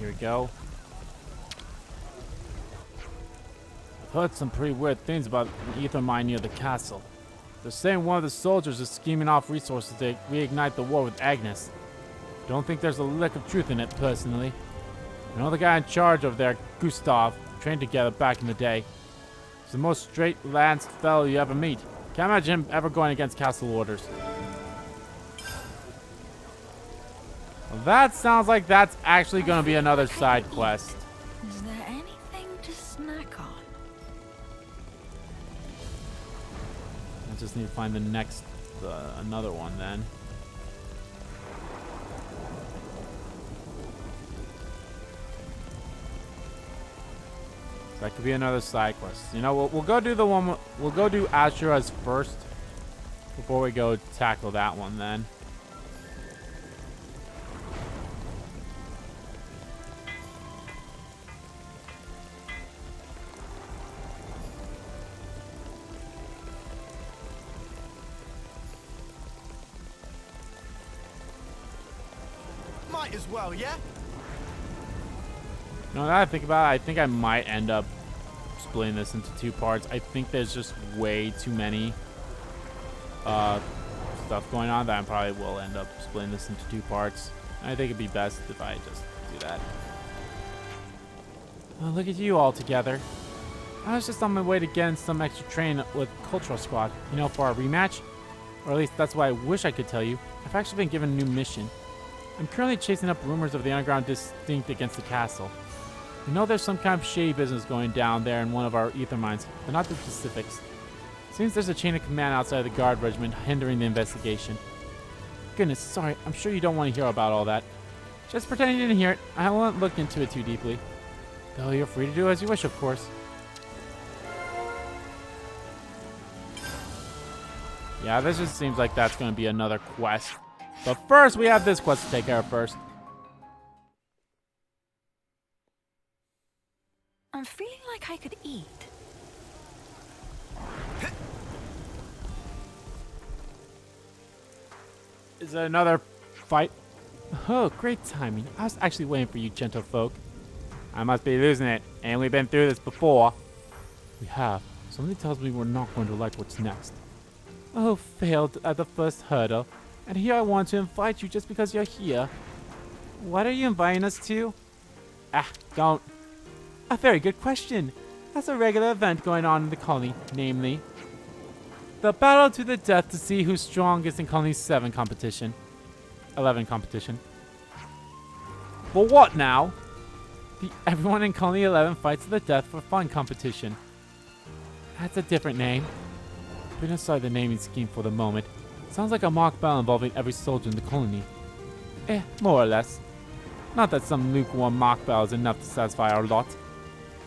we go. I've heard some pretty weird things about an ether mine near the castle. They're saying one of the soldiers is scheming off resources to reignite the war with Agnes. Don't think there's a lick of truth in it, personally. I know the guy in charge of there, Gustav, trained together back in the day. He's the most straight-lanced fellow you ever meet. Can't imagine him ever going against castle orders. Well, that sounds like that's actually going to be another side quest. Is there anything to snack on? I just need to find the next, another one then. That could be another side quest. You know, we'll go do the one. We'll go do Ashura's first before we go tackle that one then. Might as well, yeah? Now that I think about it, I think I might end up splitting this into two parts. I think there's just way too many stuff going on that I probably will end up splitting this into two parts. I think it'd be best if I just do that. Well, look at you all together. I was just on my way to getting some extra train with Cultural Squad, you know, for our rematch. Or at least that's what I wish I could tell you. I've actually been given a new mission. I'm currently chasing up rumors of the underground distinct against the castle. We know there's some kind of shady business going down there in one of our ether mines, but not the specifics. Seems there's a chain of command outside the guard regiment hindering the investigation. Goodness, sorry, I'm sure you don't want to hear about all that. Just pretend you didn't hear it. I won't look into it too deeply. Though you're free to do as you wish, of course. Yeah, this just seems like that's going to be another quest. But first, we have this quest to take care of first. I'm feeling like I could eat. Is it another fight? Oh, great timing. I was actually waiting for you, gentlefolk. I must be losing it. Ain't we been through this before? We have. Something tells me we're not going to like what's next. Oh, failed at the first hurdle. And here I want to invite you just because you're here. What are you inviting us to? Don't. A very good question. That's a regular event going on in the colony, namely the battle to the death to see who's strongest in Colony 7 competition. 11 competition. For what now? The everyone in Colony 11 fights to the death for fun competition. That's a different name. Putting aside the naming scheme for the moment, sounds like a mock battle involving every soldier in the colony. More or less. Not that some lukewarm mock battle is enough to satisfy our lot.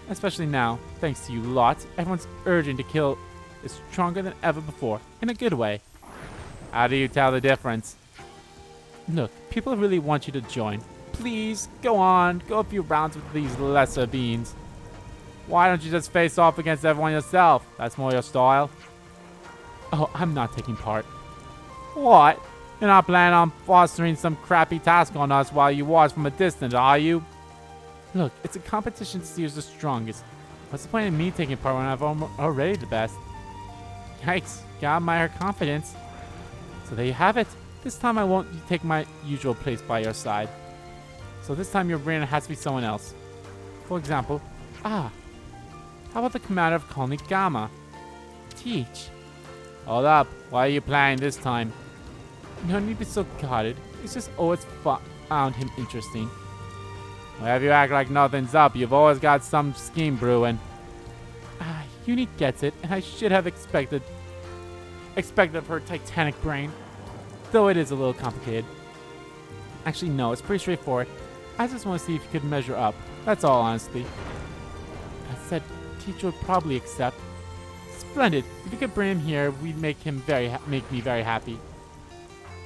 Especially now, thanks to you lot, everyone's urging to kill is stronger than ever before, in a good way. How do you tell the difference? Look, people really want you to join. Please, go on, go a few rounds with these lesser beings. Why don't you just face off against everyone yourself? That's more your style. Oh, I'm not taking part. What? You're not planning on fostering some crappy task on us while you watch from a distance, are you? Look, it's a competition to see who's the strongest. What's the point of me taking part when I'm already the best? Yikes, gotta admire her confidence. So there you have it. This time I won't take my usual place by your side. So this time your brain has to be someone else. For example, how about the commander of Colony Gamma? Teach. Hold up, why are you playing this time? No need to be so guarded. It's just always found him interesting. Whenever you act like nothing's up, you've always got some scheme brewing. Eunie gets it, and I should have expected of her titanic brain. Though it is a little complicated. Actually, no, it's pretty straightforward. I just want to see if you could measure up. That's all, honestly. I said teacher would probably accept. Splendid. If you could bring him here, we'd make me very happy.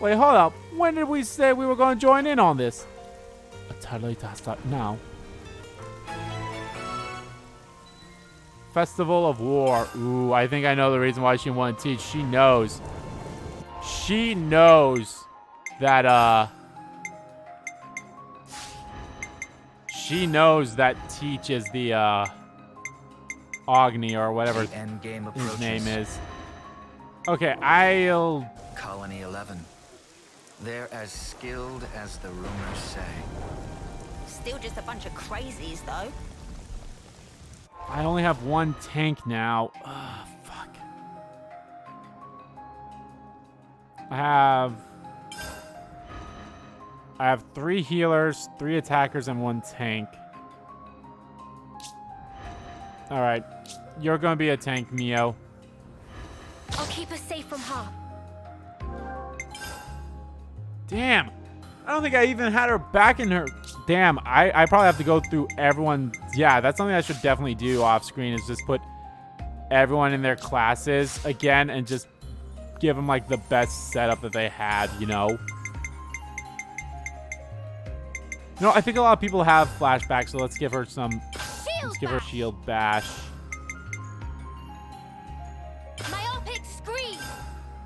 Wait, hold up. When did we say we were going to join in on this? A totally to start now. Festival of War. Ooh, I think I know the reason why she wanted to teach. She knows. She knows that, she knows that Teach is the Agni or whatever End game his name approaches. is. Okay, I'll... Colony 11. They're as skilled as the rumors say. Still just a bunch of crazies, though. I only have one tank now. Ugh, fuck. I have 3 healers, 3 attackers, and 1 tank. Alright. You're gonna be a tank, Mio. I'll keep us safe from harm. Damn. I don't think I even had her back in her... Damn, I probably have to go through everyone. Yeah, that's something I should definitely do off screen, is just put everyone in their classes again and just give them like the best setup that they had, you know? No, I think a lot of people have flashbacks, so let's give her some... Let's give her shield bash. Myopic scream.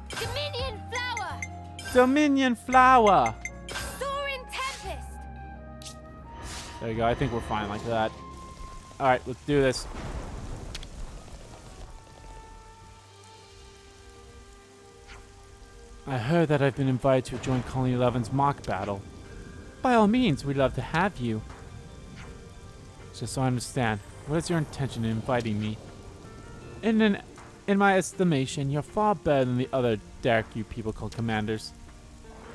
Dominion flower. Dominion flower. Soaring tempest. There you go. I think we're fine like that. All right, let's do this. I heard that I've been invited to join Colony 11's mock battle. By all means, we'd love to have you. Just so I understand, what is your intention in inviting me? In my estimation, you're far better than the other Derek you people call commanders.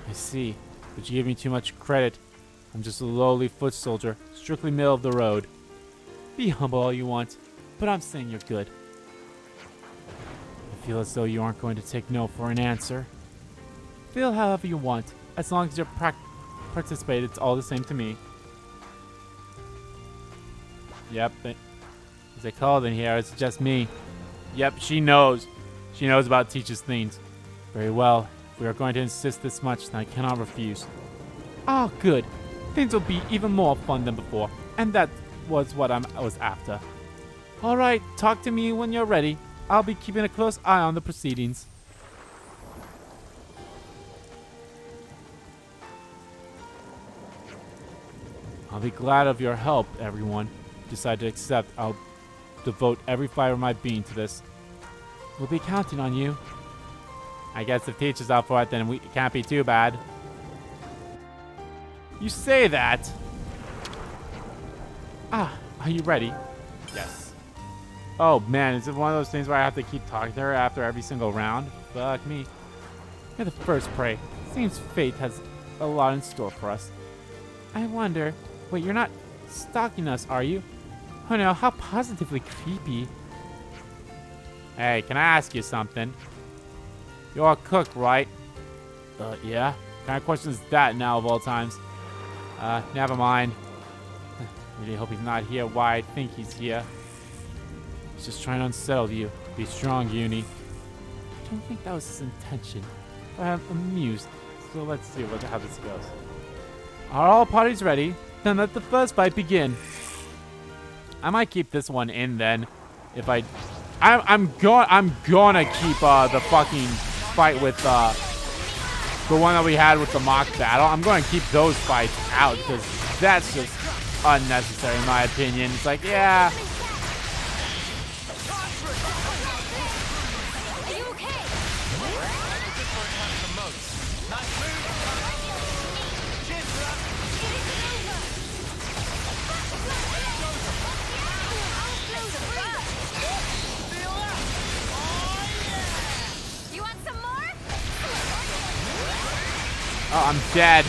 I see, but you give me too much credit. I'm just a lowly foot soldier, strictly middle of the road. Be humble all you want, but I'm saying you're good. I feel as though you aren't going to take no for an answer. Feel however you want, as long as you participate, it's all the same to me. Yep, as I called in here, it's just me. Yep, she knows. She knows about Teach's things. Very well. If we are going to insist this much, then I cannot refuse. Ah, good. Things will be even more fun than before, and that was what I was after. All right, talk to me when you're ready. I'll be keeping a close eye on the proceedings. I'll be glad of your help, everyone. Decide to accept, I'll devote every fiber of my being to this. We'll be counting on you. I guess if Teach is up for it, then it can't be too bad. You say that. Ah, are you ready? Yes. Oh man, is it one of those things where I have to keep talking to her after every single round? Fuck me. You're the first prey. Seems fate has a lot in store for us. I wonder... Wait, you're not stalking us, are you? Oh no, how positively creepy. Hey, can I ask you something? You're a cook, right? Yeah? What kind of question is that now of all times? Never mind. Really hope he's not here. Why I think he's here. He's just trying to unsettle you. Be strong, Eunie. I don't think that was his intention. But I'm amused. So let's see how this goes. Are all parties ready? Then let the first fight begin. I might keep this one in then. If I'm gonna keep the fucking fight with the one that we had with the mock battle. I'm going to keep those fights out because that's just unnecessary in my opinion. It's like, yeah. Are you okay? You want some more? Oh, I'm dead.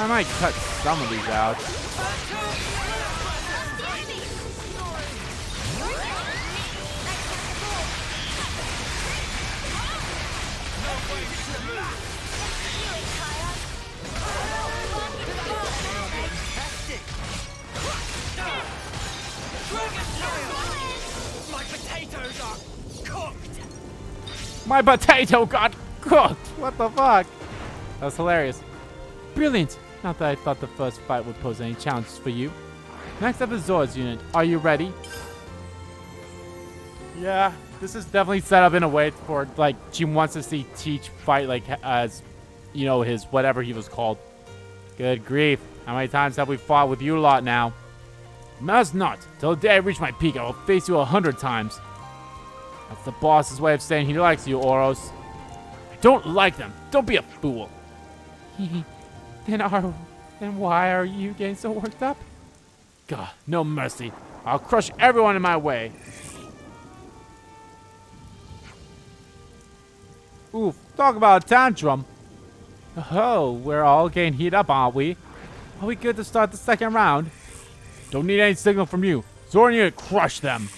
I might cut some of these out. My potatoes are cooked. My potato got cooked. What the fuck? That's hilarious. Brilliant. Not that I thought the first fight would pose any challenges for you. Next up is Zor's unit. Are you ready? Yeah, this is definitely set up in a way for, like, she wants to see Teach fight, like, as, you know, his whatever he was called. Good grief. How many times have we fought with you lot now? Must not. Till the day I reach my peak, I will face you 100 times. That's the boss's way of saying he likes you, Oros. I don't like them. Don't be a fool. Then why are you getting so worked up? God, no mercy. I'll crush everyone in my way. Oof, talk about a tantrum. Oh, we're all getting heated up, aren't we? Are we good to start the second round? Don't need any signal from you. Zor need to crush them.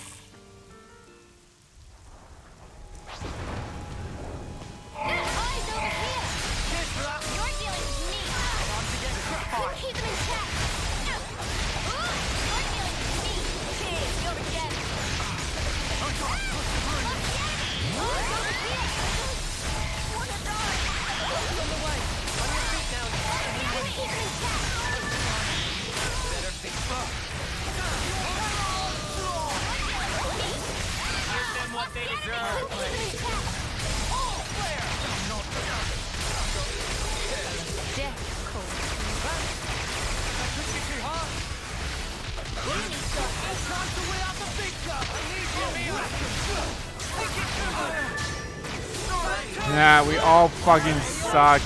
Nah, we all fucking suck.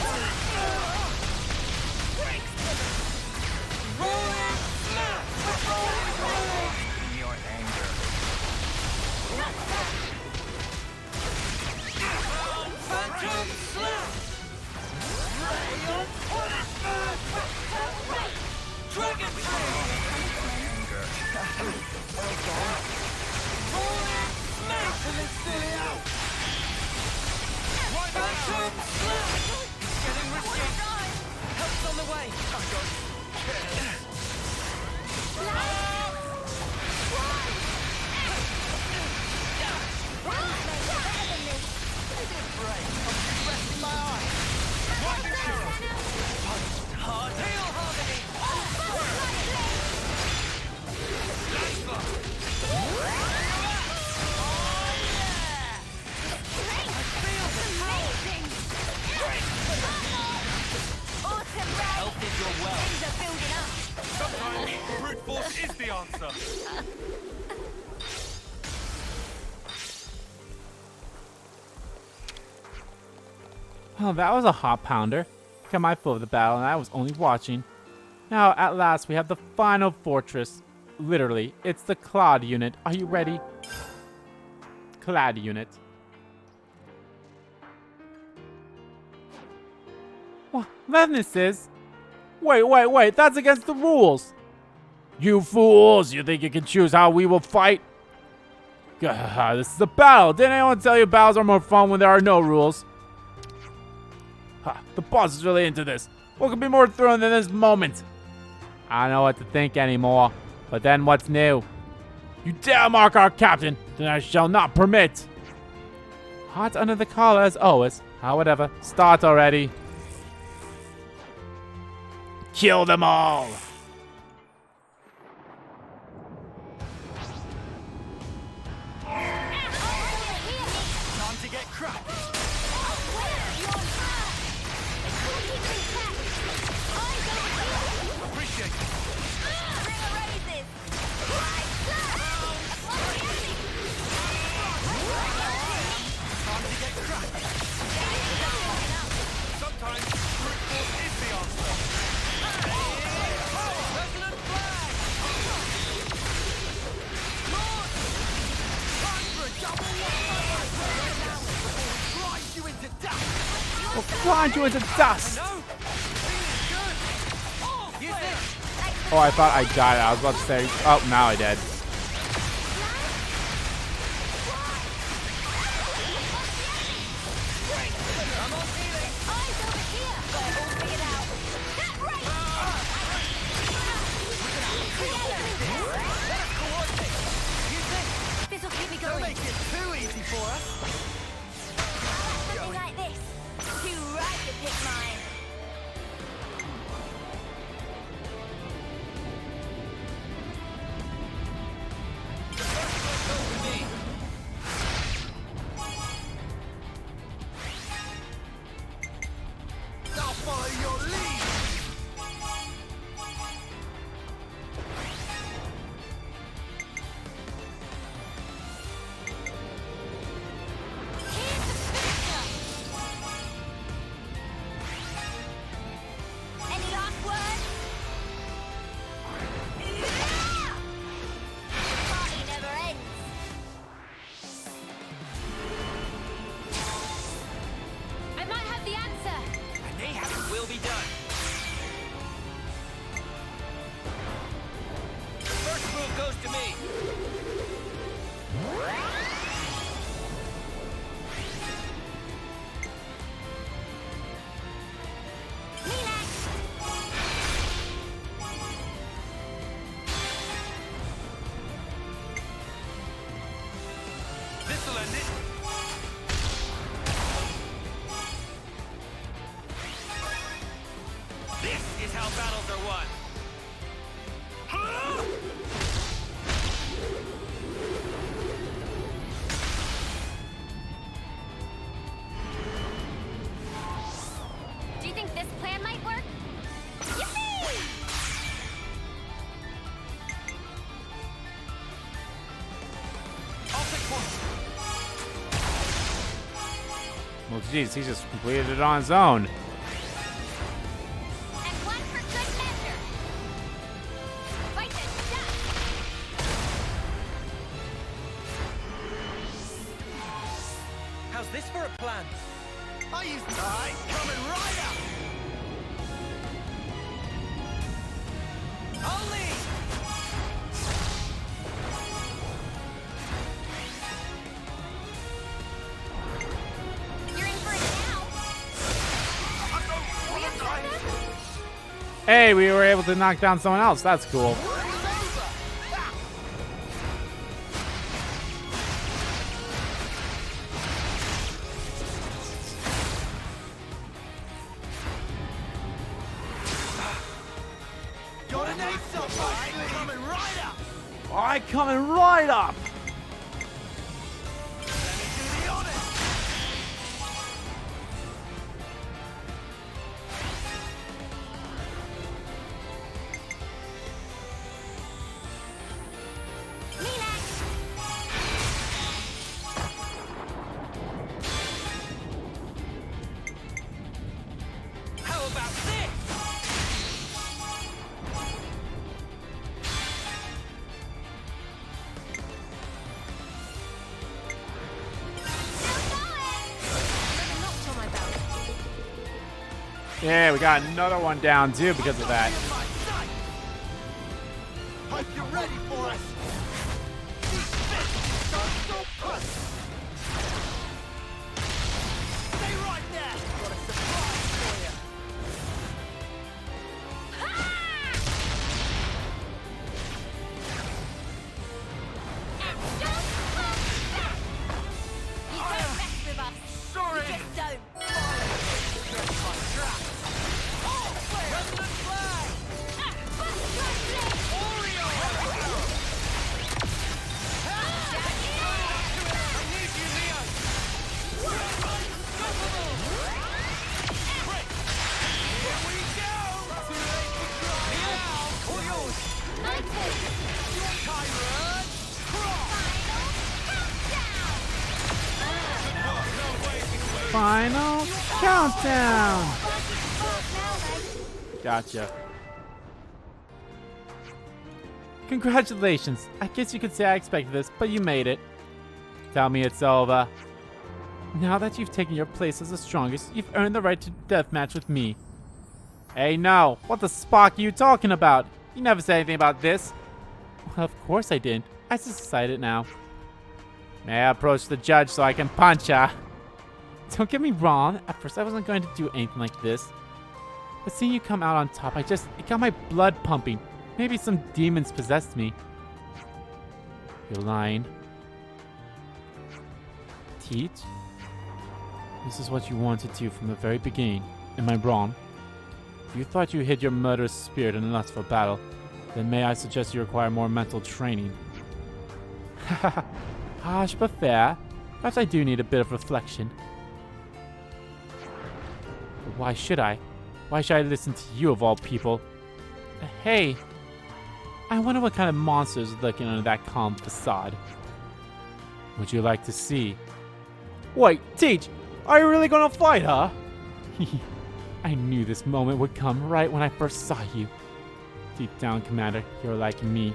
Oh, that was a hot pounder. Got my fill of the battle, and I was only watching. Now, at last, we have the final fortress. Literally, it's the Clad unit. Are you ready? Clad unit. What? Madness is? Wait, that's against the rules. You fools! You think you can choose how we will fight? Gah, this is a battle. Didn't anyone tell you battles are more fun when there are no rules? Ha, the boss is really into this. What could be more thrilling than this moment? I don't know what to think anymore. But then what's new? You dare mark our captain, then I shall not permit. Hot under the collar as always. Whatever. Start already. Kill them all. Time to get cracked. Appreciate it. Time to get cracked. Sometimes brute force is the answer. Resonant flag. Time for a double grind you into dust. We'll grind you into dust. No. Good. Use this. Oh, I thought I got it. I was about to say, oh, now I did. This'll keep me Don't going. make it too easy for us. Something like this. Too right to pick mine. how battles are won. Do you think this plan might work? Yippee! I'll take one. Well, geez, he just completed it on his own. And one for good measure. Fight the death. How's this for a plan? I used time coming right up. I'll lead. You're in for it now. We have time. Hey, we were able to knock down someone else. That's cool. Gotta need somebody coming right up. Alright, coming right up. Let me do the honors. How about this? Yeah, we got another one down too because of that. Hope you're ready for us. Don't push. Stay right there. Got a surprise for you. You don't mess with us. Sorry. You just don't. President flag. Oreo. I need you, Leo. Here we go. Now, all yours. Tyrant. Final countdown. Gotcha. Congratulations. I guess you could say I expected this, but you made it. Tell me it's over. Now that you've taken your place as the strongest, you've earned the right to deathmatch with me. Hey, no. What the spark are you talking about? You never said anything about this. Well, of course I didn't. I just decided now. May I approach the judge so I can punch her? Don't get me wrong. At first I wasn't going to do anything like this. But seeing you come out on top, it got my blood pumping. Maybe some demons possessed me. You're lying. Teach? This is what you wanted to do from the very beginning. Am I wrong? If you thought you hid your murderous spirit and lust for battle, then may I suggest you require more mental training. Haha, harsh but fair. Perhaps I do need a bit of reflection. But why should I? Why should I listen to you of all people? Hey, I wonder what kind of monster is lurking under that calm facade. Would you like to see? Wait, Teach, are you really gonna fight her? I knew this moment would come right when I first saw you. Deep down, Commander, you're like me.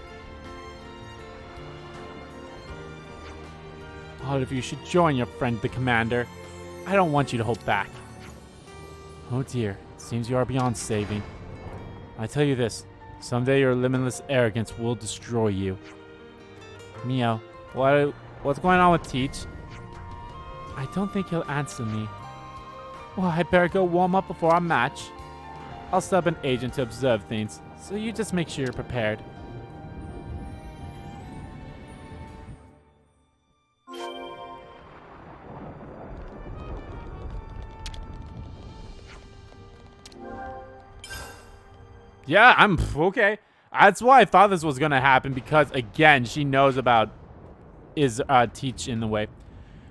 All of you should join your friend, the Commander. I don't want you to hold back. Oh dear, it seems you are beyond saving. I tell you this, someday your limitless arrogance will destroy you. Mio, what's going on with Teach? I don't think he'll answer me. Well, I better go warm up before our match. I'll sub an agent to observe things, so you just make sure you're prepared. Yeah, I'm okay. That's why I thought this was gonna happen, because again, she knows about Teach in the way.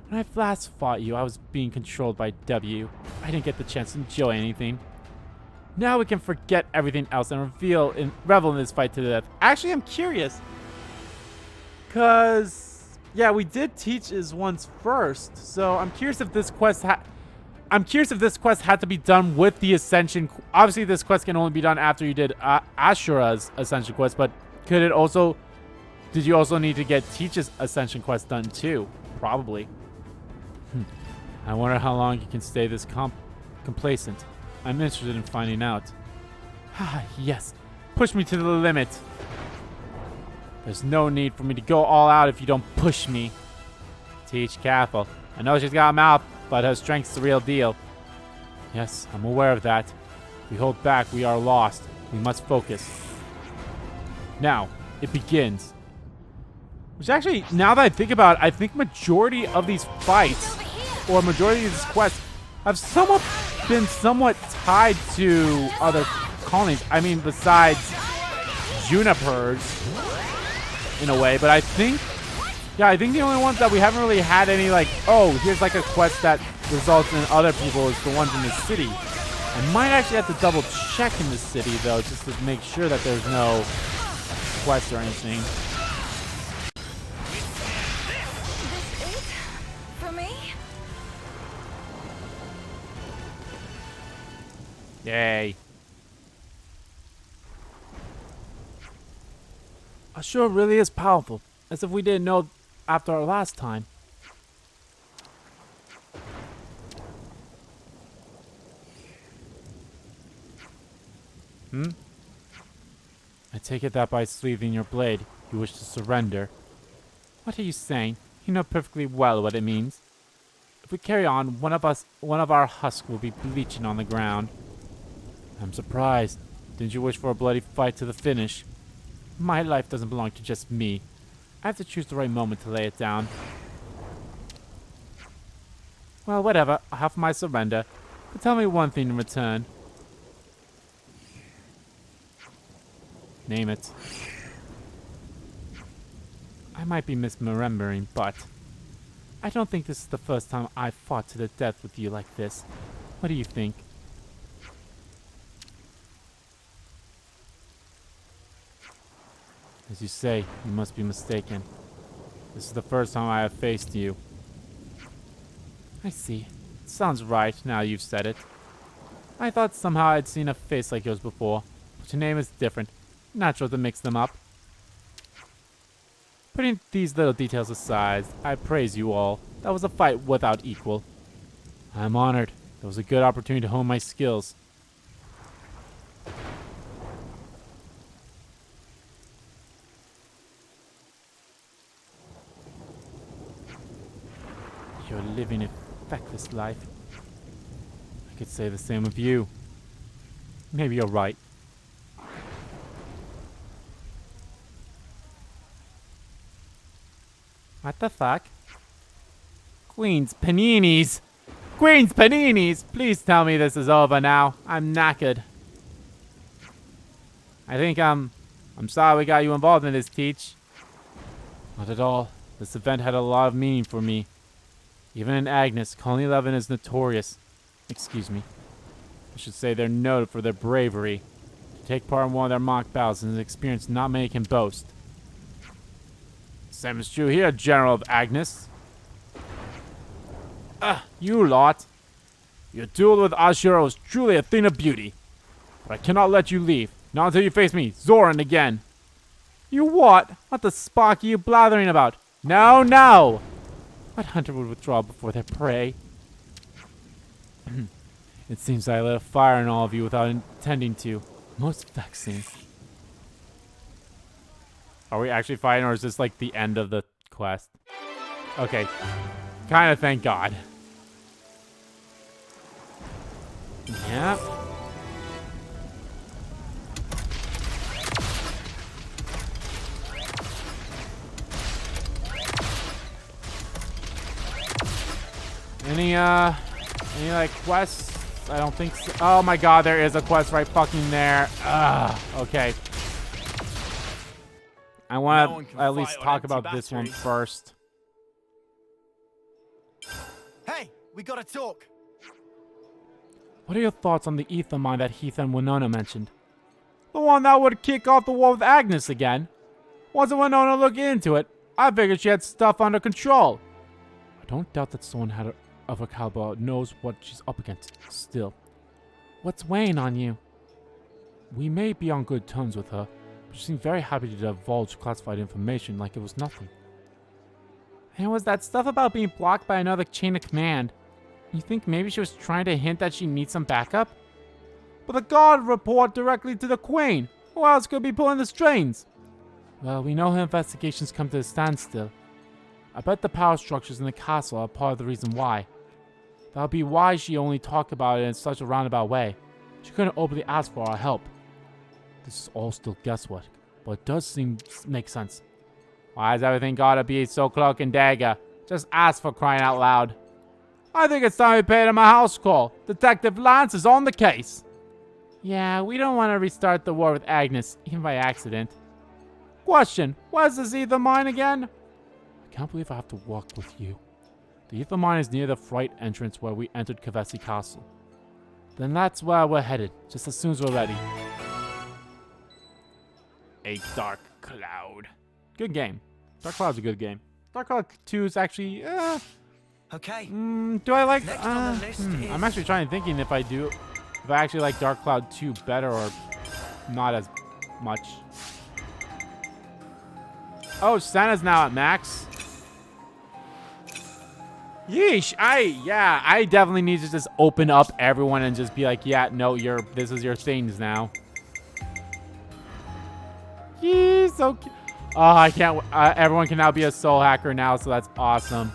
When I last fought you, I was being controlled by W. I didn't get the chance to enjoy anything. Now we can forget everything else and revel in this fight to the death. Actually, I'm curious. Cause yeah, we did Teach his once first. So I'm curious if this quest had to be done with the Ascension. Obviously, this quest can only be done after you did Ashura's Ascension quest, but did you also need to get Teach's Ascension quest done too? Probably. I wonder how long you can stay this complacent. I'm interested in finding out. Ah, yes. Push me to the limit. There's no need for me to go all out if you don't push me. Teach careful. I know she's got a mouth, but her strength's the real deal. Yes, I'm aware of that. If we hold back, we are lost. We must focus. Now, it begins. Which actually, now that I think about it, I think majority of these fights, or majority of these quests, have been somewhat tied to other colonies. I mean, besides Junipers, in a way. But I think the only ones that we haven't really had any, like, oh, here's like a quest that results in other people is the ones in the city. I might actually have to double check in the city, though, just to make sure that there's no quest or anything. This it? For me? Yay. Ashura really is powerful, as if we didn't know after our last time. I take it that by sleeving your blade, you wish to surrender. What are you saying? You know perfectly well what it means. If we carry on, one of our husk will be bleaching on the ground. I'm surprised. Didn't you wish for a bloody fight to the finish? My life doesn't belong to just me. I have to choose the right moment to lay it down. Well, whatever. I'll have my surrender. But tell me one thing in return. Name it. I might be misremembering, but I don't think this is the first time I've fought to the death with you like this. What do you think? As you say, you must be mistaken. This is the first time I have faced you. I see. It sounds right, now you've said it. I thought somehow I'd seen a face like yours before, but your name is different. Natural to mix them up. Putting these little details aside, I praise you all. That was a fight without equal. I'm honored. That was a good opportunity to hone my skills. You're living a feckless life. I could say the same of you. Maybe you're right. What the fuck? Queen's paninis! Queen's paninis! Please tell me this is over now. I'm knackered. I think, I'm sorry we got you involved in this, Teach. Not at all. This event had a lot of meaning for me. Even in Agnes, Colony 11 is notorious. Excuse me. I should say they're noted for their bravery. To take part in one of their mock battles is an experience not many can boast. Same is true here, General of Agnus. You lot. Your duel with Ashura was truly a thing of beauty. But I cannot let you leave. Not until you face me, Zoran, again. You what? What the spark are you blathering about? No, no! What hunter would withdraw before their prey? It seems I lit a fire in all of you without intending to. Most vexing. Are we actually fighting, or is this like the end of the quest? Okay. Kind of thank God. Yep. Any like quests quest? I don't think so. Oh my god, there is a quest right fucking there. Okay. I No want one to can at fight least on talk empty about this one batteries. first. Hey, we gotta talk. What are your thoughts on the ether mine that Heath and Winona mentioned? The one that would kick off the war with Agnes again? Wasn't Winona looking into it? I figured she had stuff under control. I don't doubt that someone of her caliber knows what she's up against. Still, what's weighing on you? We may be on good terms with her, but she seemed very happy to divulge classified information like it was nothing. And was that stuff about being blocked by another chain of command? You think maybe she was trying to hint that she needs some backup? But the guard report directly to the Queen. Who else could be pulling the strings? Well, we know her investigations come to a standstill. I bet the power structures in the castle are part of the reason why. That'll be why she only talked about it in such a roundabout way. She couldn't openly ask for our help. This is all still guesswork, but it does make sense. Why has everything gotta be so cloak and dagger? Just ask, for crying out loud. I think it's time we paid him a house call. Detective Lanz is on the case. Yeah, we don't want to restart the war with Agnes, even by accident. Question, where's this ether mine again? I can't believe I have to walk with you. The ether mine is near the fright entrance where we entered Keves Castle. Then that's where we're headed, just as soon as we're ready. A Dark Cloud. Good game. Dark Cloud's a good game. Dark Cloud 2 is actually, Okay. do I like, Next on the list is... I'm actually thinking if I actually like Dark Cloud 2 better or not as much. Oh, Sena's now at max. Yeesh, I definitely need to just open up everyone and just be like, yeah, no, this is your things now. Yee, so cute. Oh, I can't, everyone can now be a soul hacker now, so that's awesome.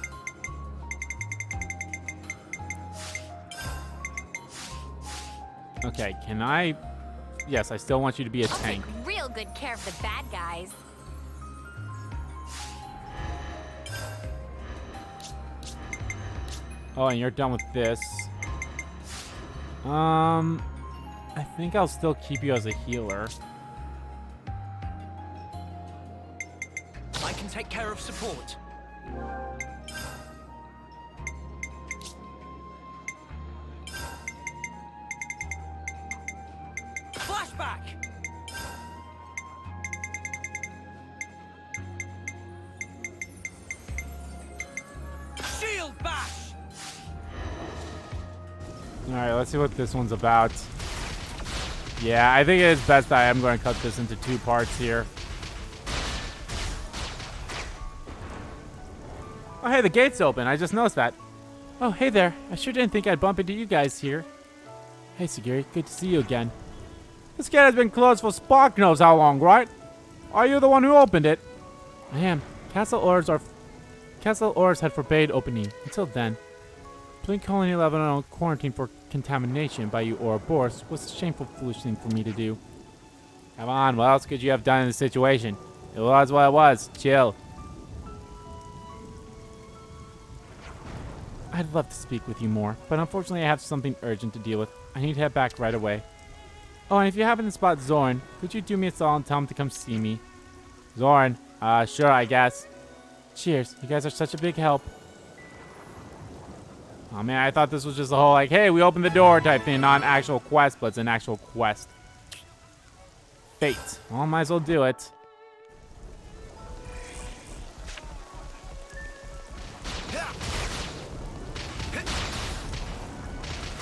Okay, can I? Yes, I still want you to be a I'll tank. take real good care of the bad guys. Oh, and you're done with this. I think I'll still keep you as a healer. I can take care of support. Flashback! Shield bash! Alright, let's see what this one's about. Yeah, I think it is best that I am going to cut this into 2 parts here. Oh, hey, the gate's open. I just noticed that. Oh, hey there. I sure didn't think I'd bump into you guys here. Hey, Sagiri. Good to see you again. This gate has been closed for Spark knows how long, right? Are you the one who opened it? I am. Castle orders had forbade opening. Until then. Putting Colony 11 on quarantine for contamination by you Ouroboros was a shameful, foolish thing for me to do. Come on, what else could you have done in this situation? It was what it was. Chill. I'd love to speak with you more, but unfortunately I have something urgent to deal with. I need to head back right away. Oh, and if you happen to spot Zorn, could you do me a solid and tell him to come see me? Zorn? Sure, I guess. Cheers. You guys are such a big help. Oh man, I thought this was just a whole like, hey, we opened the door type thing, not an actual quest, but it's an actual quest. Fate. Well, might as well do it.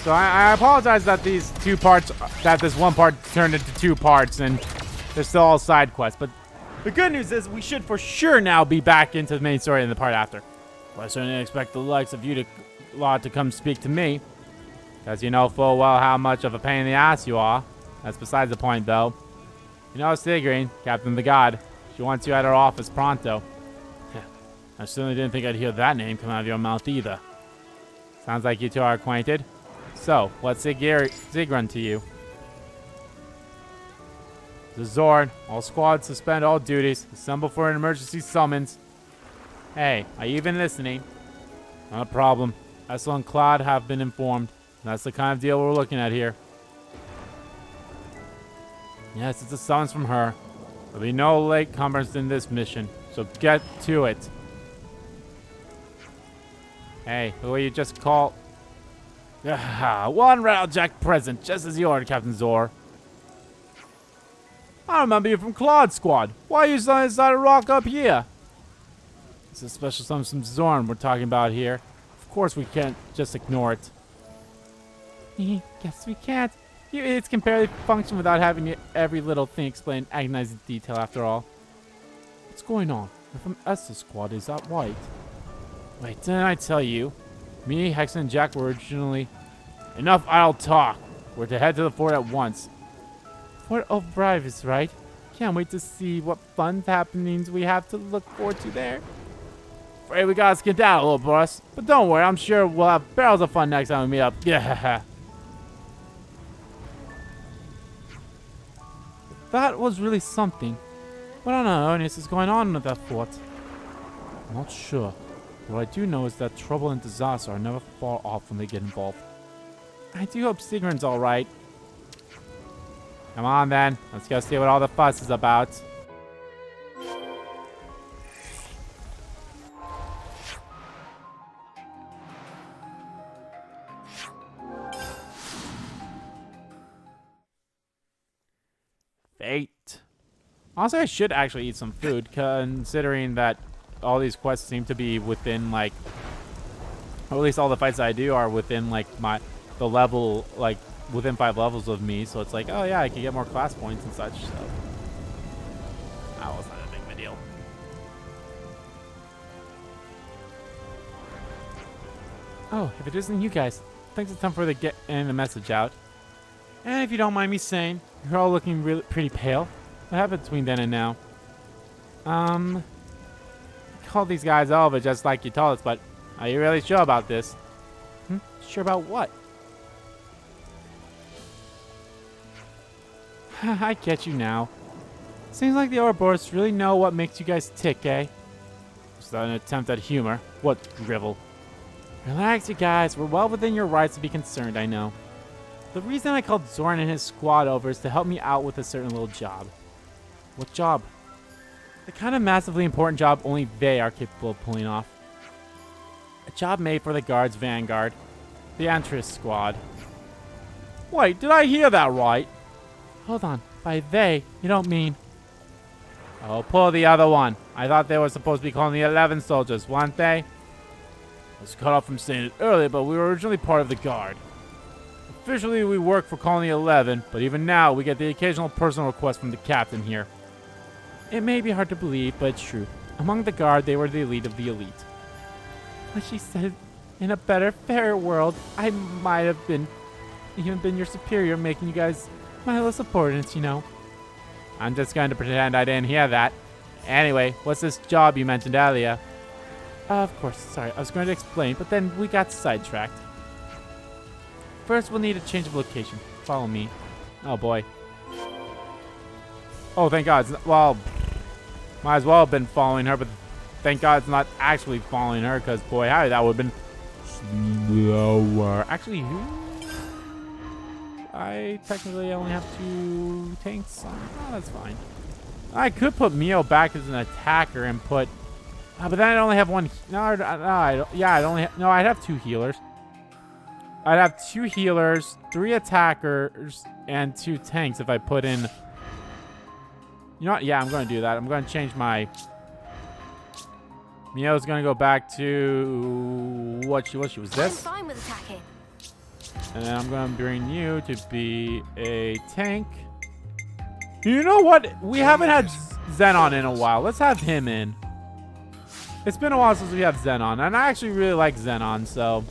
So I apologize that these 2 parts, that this one part turned into 2 parts, and they're still all side quests. But the good news is we should for sure now be back into the main story in the part after. Well, I certainly expect the likes of you lot to come speak to me, because you know full well how much of a pain in the ass you are. That's besides the point, though. You know Sigrun, Captain the God. She wants you at her office pronto. I certainly didn't think I'd hear that name come out of your mouth either. Sounds like you two are acquainted. So, what's Sigrun to you? The Zorn. All squads suspend all duties. Assemble for an emergency summons. Hey, are you even listening? Not a problem. Essel and Claude have been informed. That's the kind of deal we're looking at here. Yes, it's a summons from her. There'll be no latecomers in this mission, so get to it. Hey, who are you just called? One Rattlejack present, just as you ordered, Captain Zor. I remember you from Claude's squad. Why are you inside a rock up here? It's a special summons from Zorn we're talking about here. Of course we can't just ignore it. Guess we can't. You idiots can barely function without having every little thing explained in agonizing detail after all. What's going on? We're from Esther's squad, is that right? Wait, didn't I tell you? Me, Hex, and Jack were originally... Enough idle talk! We're to head to the fort at once. Fort of Brivis, right? Can't wait to see what fun happenings we have to look forward to there. Afraid we gotta skedaddle, little boss. But don't worry, I'm sure we'll have barrels of fun next time we meet up. Yeah. That was really something. What on Aionios is going on at that fort? I'm not sure. What I do know is that trouble and disaster are never far off when they get involved. I do hope Sigrun's alright. Come on then, let's go see what all the fuss is about. Fate. Also, I should actually eat some food, considering that all these quests seem to be within, like, or at least all the fights I do are within, like, the level, like, within 5 levels of me. So it's like, oh yeah, I can get more class points and such. So that was not a big of a deal. Oh, if it isn't you guys, thanks a ton for getting the message out. And if you don't mind me saying, you're all looking really pretty pale. What happened between then and now? Called these guys over just like you told us, but are you really sure about this? Sure about what? I get you now. Seems like the Ouroboros really know what makes you guys tick, eh? Was that an attempt at humor? What drivel? Relax, you guys. We're well within your rights to be concerned, I know. The reason I called Zorn and his squad over is to help me out with a certain little job. What job? The kind of massively important job only they are capable of pulling off. A job made for the guard's vanguard. The Antris squad. Wait, did I hear that right? Hold on. By they, you don't mean... Oh, pull the other one. I thought they were supposed to be calling the 11 soldiers, weren't they? I was cut off from saying it earlier, but we were originally part of the guard. Officially, we work for Colony 11, but even now, we get the occasional personal request from the captain here. It may be hard to believe, but it's true. Among the guard, they were the elite of the elite. Like she said, in a better, fairer world, I might have even been your superior, making you guys my little subordinates, you know. I'm just going to pretend I didn't hear that. Anyway, what's this job you mentioned earlier? Of course, sorry, I was going to explain, but then we got sidetracked. First, we'll need a change of location. Follow me. Oh boy. Oh, thank God. Well, might as well have been following her, but thank God it's not actually following her, because boy, howdy, that would have been slower. Actually, who? I technically only have 2 tanks on. Oh, that's fine. I could put Mio back as an attacker and put... but then I'd only have 1... I'd have 2 healers. I'd have 2 healers, 3 attackers, and 2 tanks if I put in... You know what? Yeah, I'm going to do that. I'm going to change my... Mio's going to go back to... What she was. This? I'm fine with attacking. And then I'm going to bring you to be a tank. You know what? We haven't had Xenon in a while. Let's have him in. It's been a while since we have Xenon. And I actually really like Xenon, so...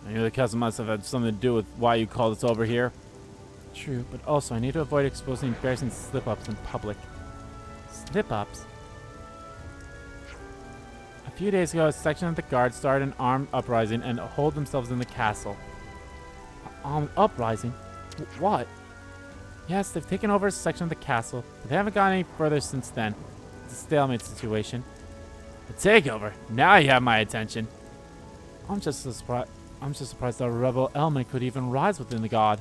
I knew the cousin must have had something to do with why you called us over here. True, but also I need to avoid exposing embarrassing slip-ups in public. Slip-ups? A few days ago, a section of the guard started an armed uprising and hold themselves in the castle. An armed uprising? What? Yes, they've taken over a section of the castle, but they haven't gone any further since then. It's a stalemate situation. A takeover? Now you have my attention. I'm just surprised that a rebel element could even rise within the Guard.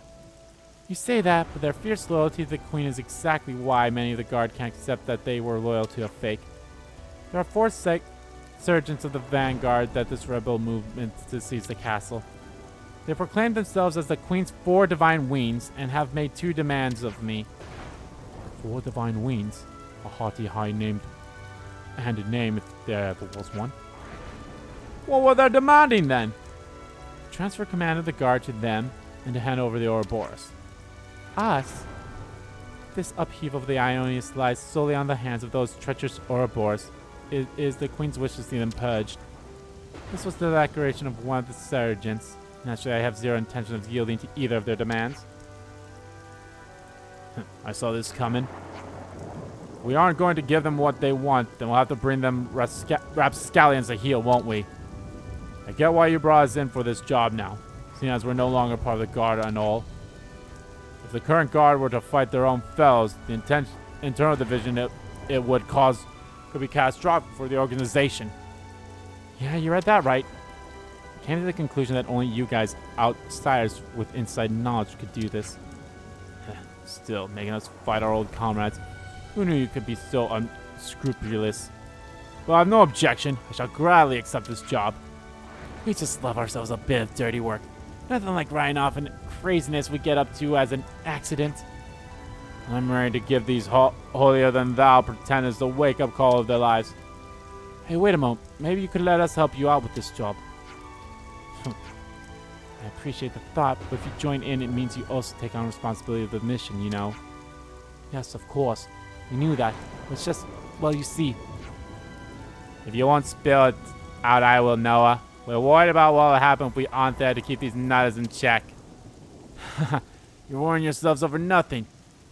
You say that, but their fierce loyalty to the Queen is exactly why many of the Guard can't accept that they were loyal to a fake. There are 4 sergeants of the vanguard that this rebel movement to seize the castle. They proclaim themselves as the Queen's 4 divine wings and have made 2 demands of me. 4 divine wings? A haughty, high-handed name if there ever was one. What were they demanding then? Transfer command of the Guard to them and to hand over the Ouroboros. Us? This upheaval of the Aionios lies solely on the hands of those treacherous Ouroboros. It is the Queen's wish to see them purged. This was the declaration of one of the sergeants. Naturally, I have zero intention of yielding to either of their demands. I saw this coming. We aren't going to give them what they want, then we'll have to bring them rapscallions to heel, won't we? I get why you brought us in for this job now, seeing as we're no longer part of the Guard and all. If the current Guard were to fight their own fellows, the internal division it would cause could be catastrophic for the organization. Yeah, you read that right. I came to the conclusion that only you guys, outsiders with inside knowledge, could do this. Still, making us fight our old comrades. Who knew you could be so unscrupulous? Well, I have no objection. I shall gladly accept this job. We just love ourselves a bit of dirty work. Nothing like riding off in craziness we get up to as an accident. I'm ready to give these holier-than-thou pretenders the wake-up call of their lives. Hey, wait a moment. Maybe you could let us help you out with this job. I appreciate the thought, but if you join in, it means you also take on responsibility of the mission, you know. Yes, of course. We knew that. It's just, well, you see. If you won't spill it out, I will, Noah. We're worried about what will happen if we aren't there to keep these nutters in check. You're worrying yourselves over nothing.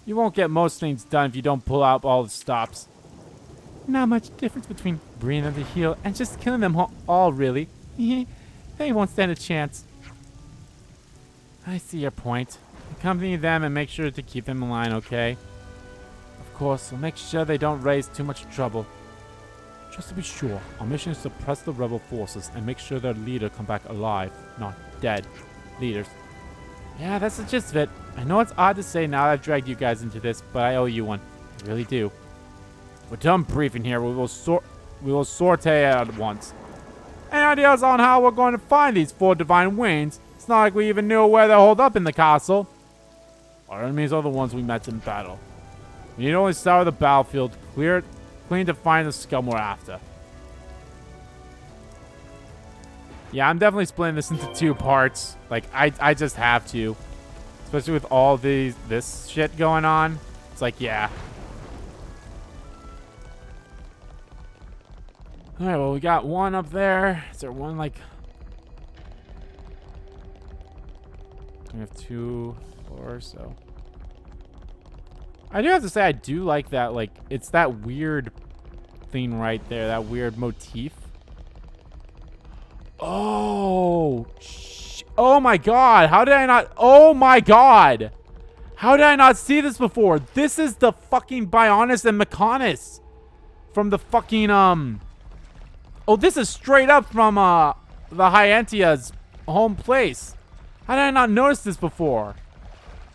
You won't get most things done if you don't pull out all the stops. Not much difference between bringing them to heel and just killing them all, really. They won't stand a chance. I see your point. Accompany them and make sure to keep them in line, okay? Of course, we'll make sure they don't raise too much trouble. Just to be sure, our mission is to suppress the rebel forces and make sure their leader come back alive, not dead. Leaders. Yeah, that's the gist of it. I know it's odd to say now that I've dragged you guys into this, but I owe you one. I really do. We're done briefing here. We will sortie at once. Any ideas on how we're going to find these 4 divine wings? It's not like we even knew where they're holed up in the castle. Our enemies are the ones we met in battle. We need only scour the battlefield, clean to find the scum we're after. Yeah, I'm definitely splitting this into 2 parts. Like, I just have to. Especially with all this shit going on. It's like, yeah. Alright, well, we got one up there. Is there one, like... We have 2 or so. I do have to say, I do like that, like, it's that weird thing right there. That weird motif. Oh! Oh my god! How did I not... Oh my god! How did I not see this before? This is the fucking Bionis and Mechonis. From the fucking, Oh, this is straight up from, the Hyanthia's home place. How did I not notice this before?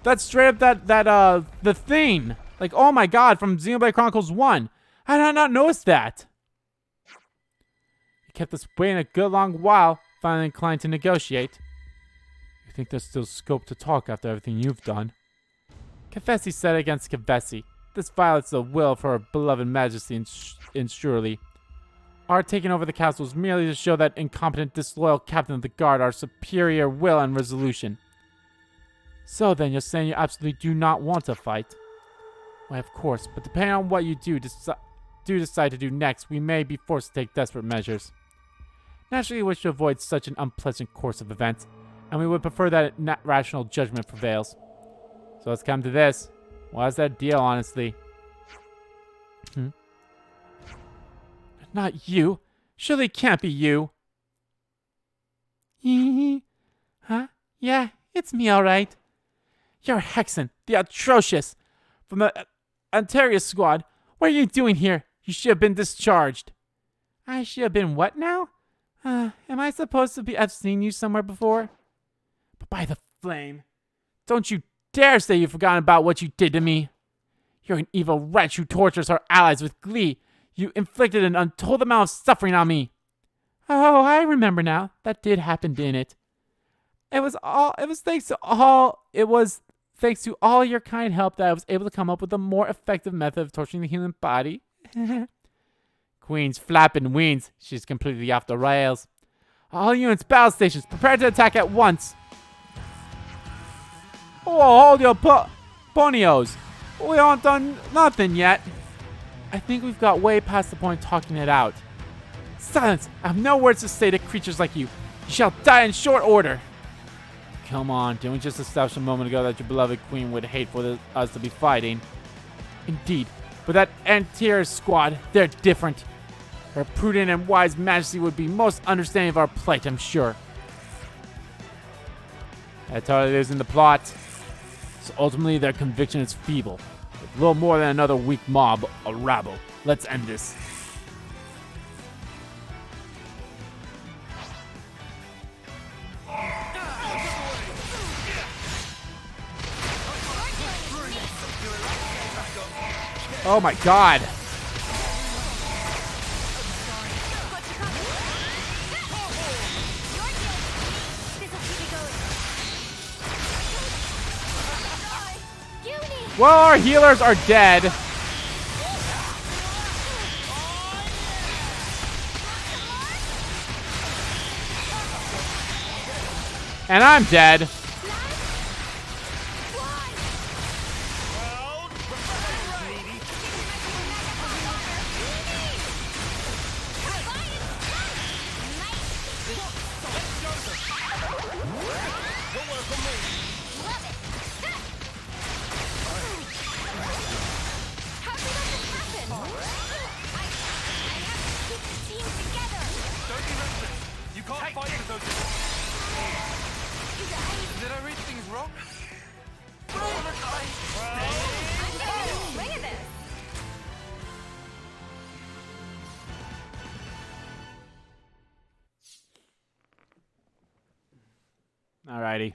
That's straight up the thing. Like, oh my god, from Xenoblade Chronicles 1. How did I not notice that? You kept us waiting a good long while, finally inclined to negotiate. You think there's still scope to talk after everything you've done? Kevesi said against Kevesi. This violates the will of her beloved majesty and surely. Our taking over the castle is merely to show that incompetent, disloyal captain of the guard our superior will and resolution. So then, you're saying you absolutely do not want to fight? Why, of course, but depending on what you decide to do next, we may be forced to take desperate measures. Naturally, we wish to avoid such an unpleasant course of events, and we would prefer that rational judgment prevails. So let's come to this. What's that deal, honestly? Not you. Surely it can't be you. Huh? Yeah, it's me, all right. You're Hexen, the atrocious, from the Antarius squad. What are you doing here? You should have been discharged. I should have been what now? Am I supposed to have seen you somewhere before? But by the flame, don't you dare say you've forgotten about what you did to me. You're an evil wretch who tortures our allies with glee. You inflicted an untold amount of suffering on me. Oh, I remember now. That did happen, didn't it? It was thanks to all your kind help that I was able to come up with a more effective method of torturing the human body. Queen's flapping wings. She's completely off the rails. All units, battle stations, prepare to attack at once. Oh, hold your ponios. We haven't done nothing yet. I think we've got way past the point of talking it out. Silence! I have no words to say to creatures like you. You shall die in short order. Come on, didn't we just establish a moment ago that your beloved queen would hate for us to be fighting? Indeed, but that Antarius squad, they're different. Her prudent and wise majesty would be most understanding of our plight, I'm sure. They're totally losing the plot. So ultimately, their conviction is feeble. With little more than another weak mob, a rabble. Let's end this. Oh my god. Well, our healers are dead. And I'm dead. Did I read things wrong? Alrighty.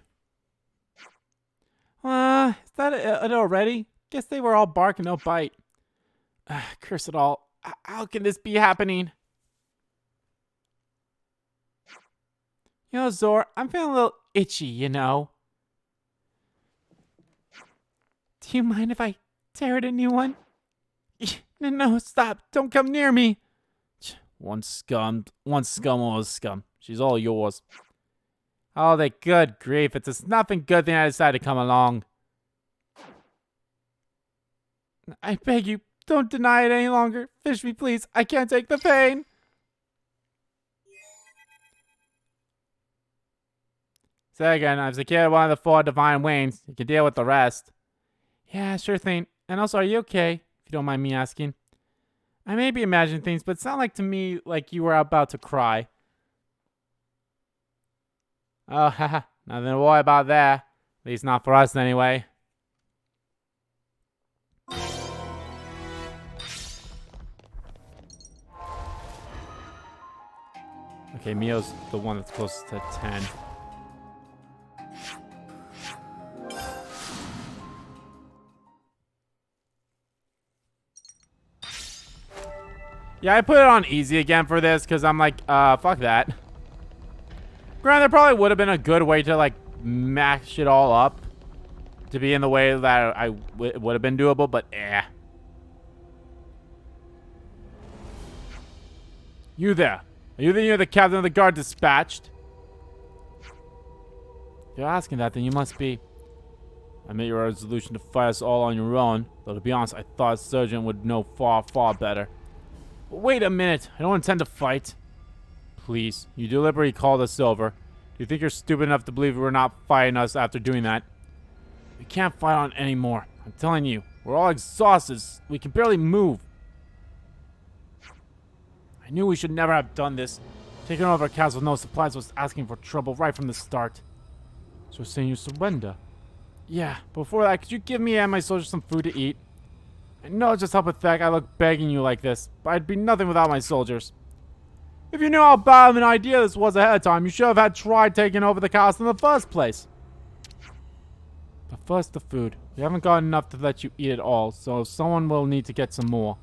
Is that it already? Guess they were all bark and no bite. Curse it all. How can this be happening? You know, Zor, I'm feeling a little itchy, you know. Do you mind if I tear it a new one? No, stop. Don't come near me. One scum was scum. She's all yours. Oh, they good grief. It's a snuffing good thing I decided to come along. I beg you, don't deny it any longer. Fish me, please. I can't take the pain. Second, I've secured one of the 4 divine wings. You can deal with the rest. Yeah, sure thing. And also, are you okay? If you don't mind me asking. I may be imagining things, but it sounded like to me like you were about to cry. Oh, haha. Nothing to worry about there. At least not for us, anyway. Okay, Mio's the one that's closest to 10. Yeah, I put it on easy again for this because I'm like, fuck that. Granted, there probably would have been a good way to, like, mash it all up to be in the way that it would have been doable, but eh. You there. Are you the captain of the guard dispatched? If you're asking that, then you must be. I made your resolution to fight us all on your own, though to be honest, I thought a surgeon would know far, far better. But wait a minute. I don't intend to fight. Please, you deliberately called us over. Do you think you're stupid enough to believe we're not fighting us after doing that? We can't fight on anymore. I'm telling you, we're all exhausted. We can barely move. I knew we should never have done this. Taking over a castle with no supplies was asking for trouble right from the start. So saying you surrender. Yeah, before that, could you give me and my soldiers some food to eat? I know just how pathetic I look begging you like this, but I'd be nothing without my soldiers. If you knew how bad of an idea this was ahead of time, you should have had tried taking over the castle in the first place. But first, the food. We haven't got enough to let you eat it all, so someone will need to get some more.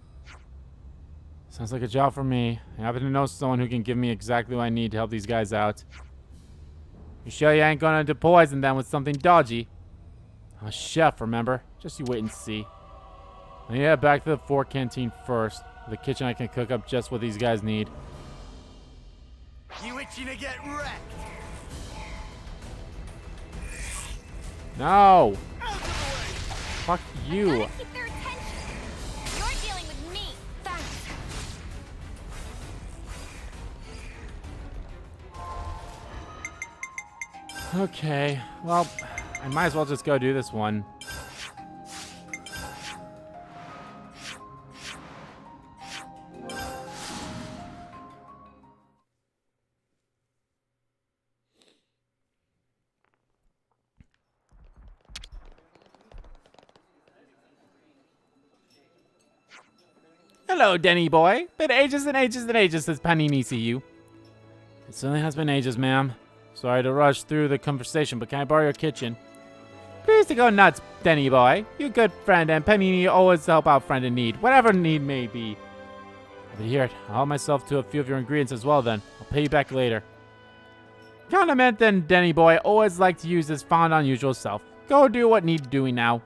Sounds like a job for me. I happen to know someone who can give me exactly what I need to help these guys out. You sure you ain't gonna poison them with something dodgy? I'm a chef, remember? Just you wait and see. I need to head back to the fort canteen first. The kitchen I can cook up just what these guys need. You itching to get wrecked? No! Out of the way! Fuck you. Gotta keep their attention. You're dealing with me. Thanks. Okay, well, I might as well just go do this one. Hello, Denny boy. Been ages and ages and ages since Panini see you. It certainly has been ages, ma'am. Sorry to rush through the conversation, but can I borrow your kitchen? Please to go nuts, Denny boy. You good friend, and Panini always help out friend in need, whatever need may be. But here, I'll help myself to a few of your ingredients as well then. I'll pay you back later. Condiment then, Denny boy, always like to use his fond unusual self. Go do what need doing now.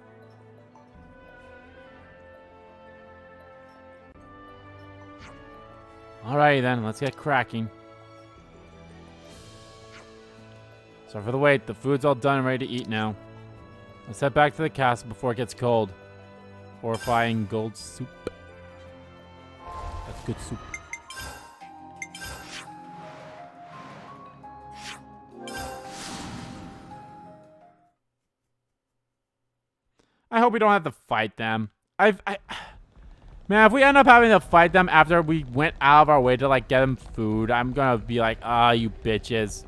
Alrighty then, let's get cracking. Sorry for the wait, the food's all done and ready to eat now. Let's head back to the castle before it gets cold. Horrifying gold soup. That's good soup. I hope we don't have to fight them. Man, if we end up having to fight them after we went out of our way to, like, get them food, I'm gonna be like, ah, you bitches.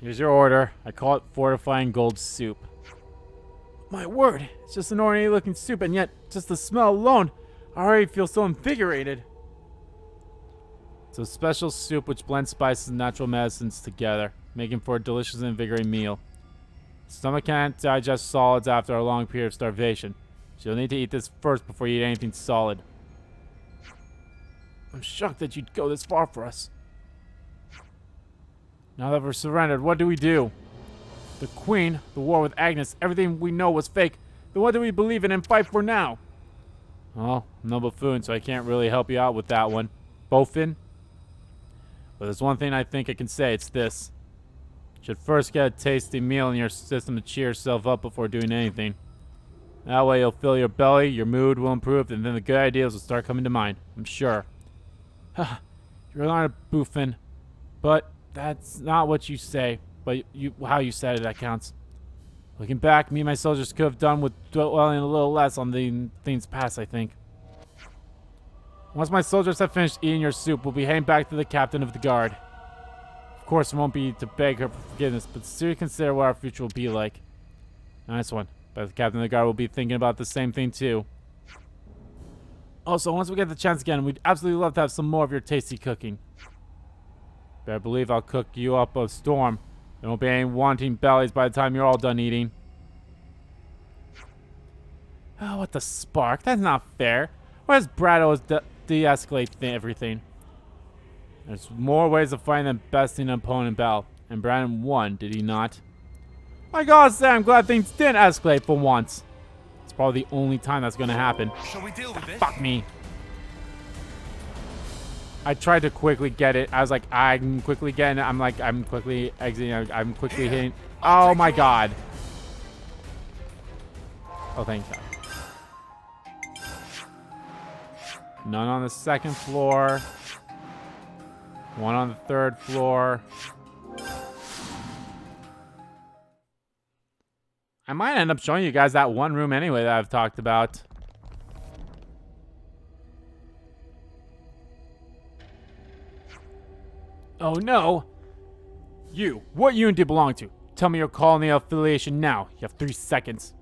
Here's your order. I call it fortifying gold soup. My word, it's just an ordinary looking soup, and yet, just the smell alone, I already feel so invigorated. It's a special soup which blends spices and natural medicines together, making for a delicious and invigorating meal. The stomach can't digest solids after a long period of starvation, so you'll need to eat this first before you eat anything solid. I'm shocked that you'd go this far for us. Now that we're surrendered, what do we do? The Queen, the war with Agnes, everything we know was fake. Then what do we believe in and fight for now? Well, I'm no buffoon, so I can't really help you out with that one. Bofin? But there's one thing I think I can say, it's this. You should first get a tasty meal in your system to cheer yourself up before doing anything. That way you'll fill your belly, your mood will improve, and then the good ideas will start coming to mind, I'm sure. You're not a buffoon, but that's not what you say, but how you said it that counts. Looking back, me and my soldiers could have done with dwelling a little less on the things past, I think. Once my soldiers have finished eating your soup, we'll be heading back to the captain of the guard. Of course, it won't be to beg her for forgiveness, but seriously consider what our future will be like. Nice one. But the captain of the guard will be thinking about the same thing too. Also, once we get the chance again, we'd absolutely love to have some more of your tasty cooking. Better believe I'll cook you up a storm. There won't be any wanting bellies by the time you're all done eating. Oh, what the spark? That's not fair. Where's Brad always de-escalate everything? There's more ways of fighting than besting an opponent in battle. And Brandon won, did he not? I gotta say, I'm glad things didn't escalate for once. It's probably the only time that's gonna happen. Shall we deal with this? Fuck me. I tried to quickly get it. I was like, I'm quickly getting it. I'm quickly exiting. I'm quickly hitting. Oh my god. Oh, thank God. None on the second floor. One on the third floor. I might end up showing you guys that one room anyway that I've talked about. Oh no! You, what unit do you belong to? Tell me your colony affiliation now. You have 3 seconds.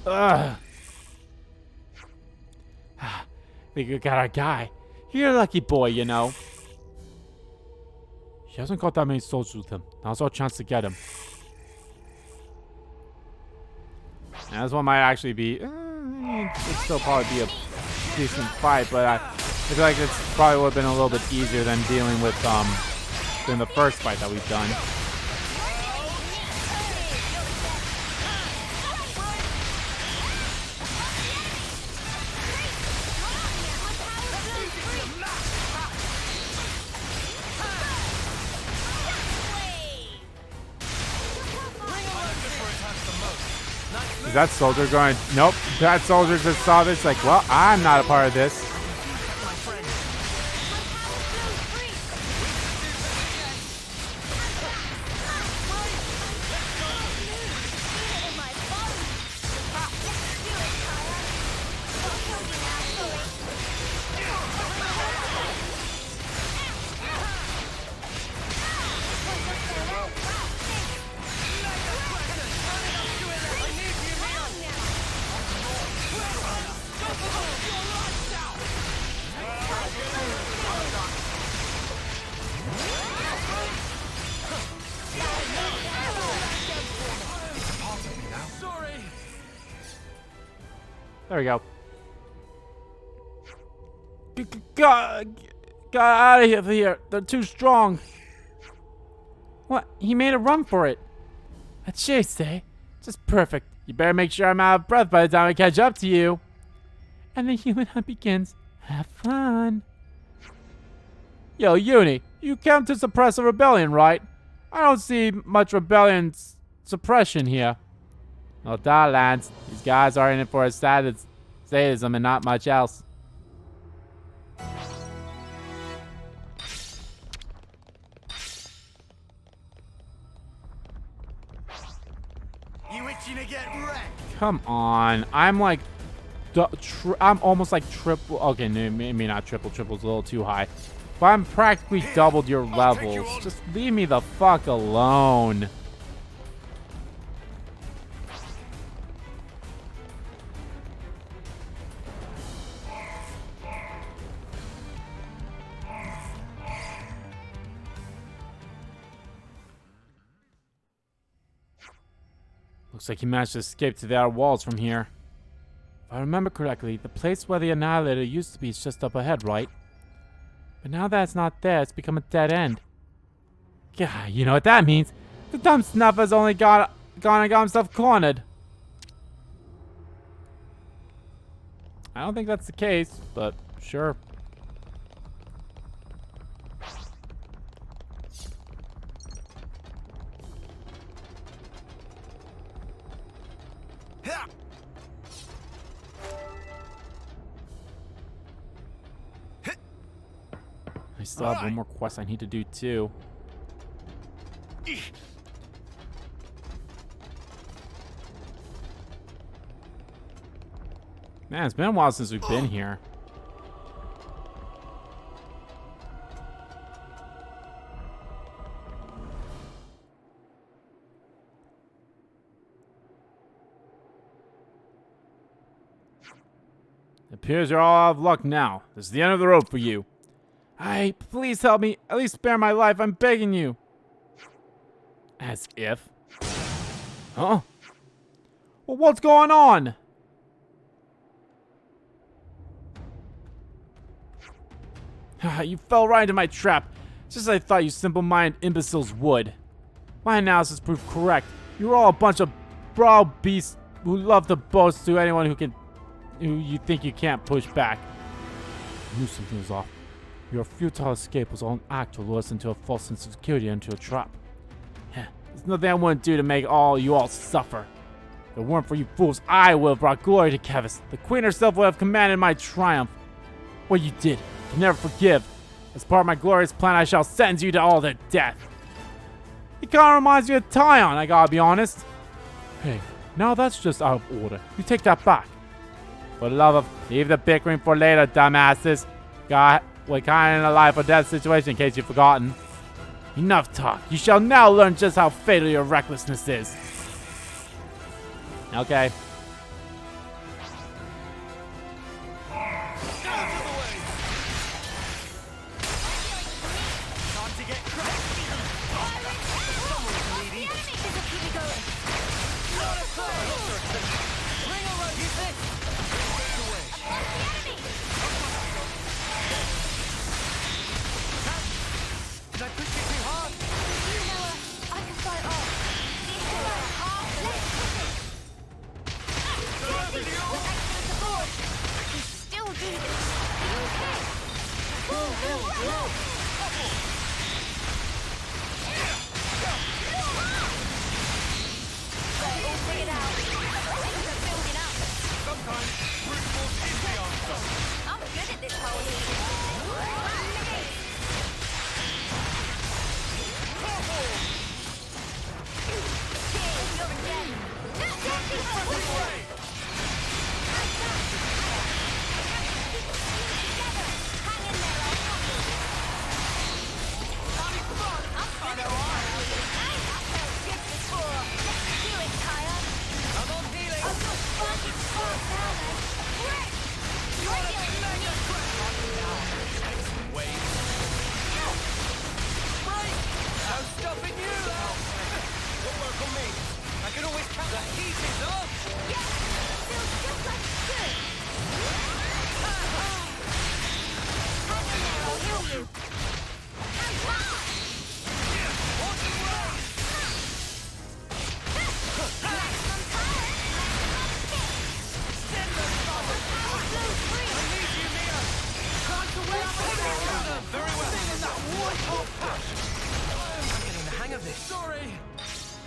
Ugh. Think we got our guy. You're a lucky boy, you know. He hasn't got that many soldiers with him. Now's our chance to get him. Now, this one might actually be... it'd still probably be a decent fight, but I feel like it's probably would have been a little bit easier than dealing with than the first fight that we've done. Is that soldier going? Nope. That soldier just saw this like, well, I'm not a part of this. There we go. Got out of here. They're too strong. What? He made a run for it. A chase, eh? Just perfect. You better make sure I'm out of breath by the time I catch up to you. And the human hunt begins. Have fun. Yo, Eunie, you came to suppress a rebellion, right? I don't see much rebellion suppression here. Well, duh, Lanz. These guys are in it for a sadism and not much else. You itching to get wrecked? Come on. I'm like... I'm almost like triple... Okay, no, maybe not triple. Triple's a little too high. But I'm practically doubled your levels. Just leave me the fuck alone. Looks like he managed to escape to the outer walls from here. If I remember correctly, the place where the Annihilator used to be is just up ahead, right? But now that it's not there, it's become a dead end. God, you know what that means. The dumb snuffer's only gone and got himself cornered. I don't think that's the case, but sure. I still have one more quest I need to do too. Man, it's been a while since we've been here. It appears you're all out of luck now. This is the end of the road for you. Hey, please help me. At least spare my life. I'm begging you. As if. Huh? Well, what's going on? You fell right into my trap. Just as I thought you simple-minded imbeciles would. My analysis proved correct. You're all a bunch of broad beasts who love to boast to anyone who you think you can't push back. I knew something was off. Your futile escape was all an act to lure us into a false sense of security and into a trap. There's nothing I wouldn't do to make you all suffer. If it weren't for you fools, I would have brought glory to Keves. The queen herself would have commanded my triumph. What you did, I can never forgive. As part of my glorious plan, I shall sentence you to all their death. It kinda reminds me of Taion, I gotta be honest. Hey, now that's just out of order. You take that back. For the love of... Leave the bickering for later, dumbasses. we're kind of in a life or death situation, in case you've forgotten. Enough talk. You shall now learn just how fatal your recklessness is. Okay.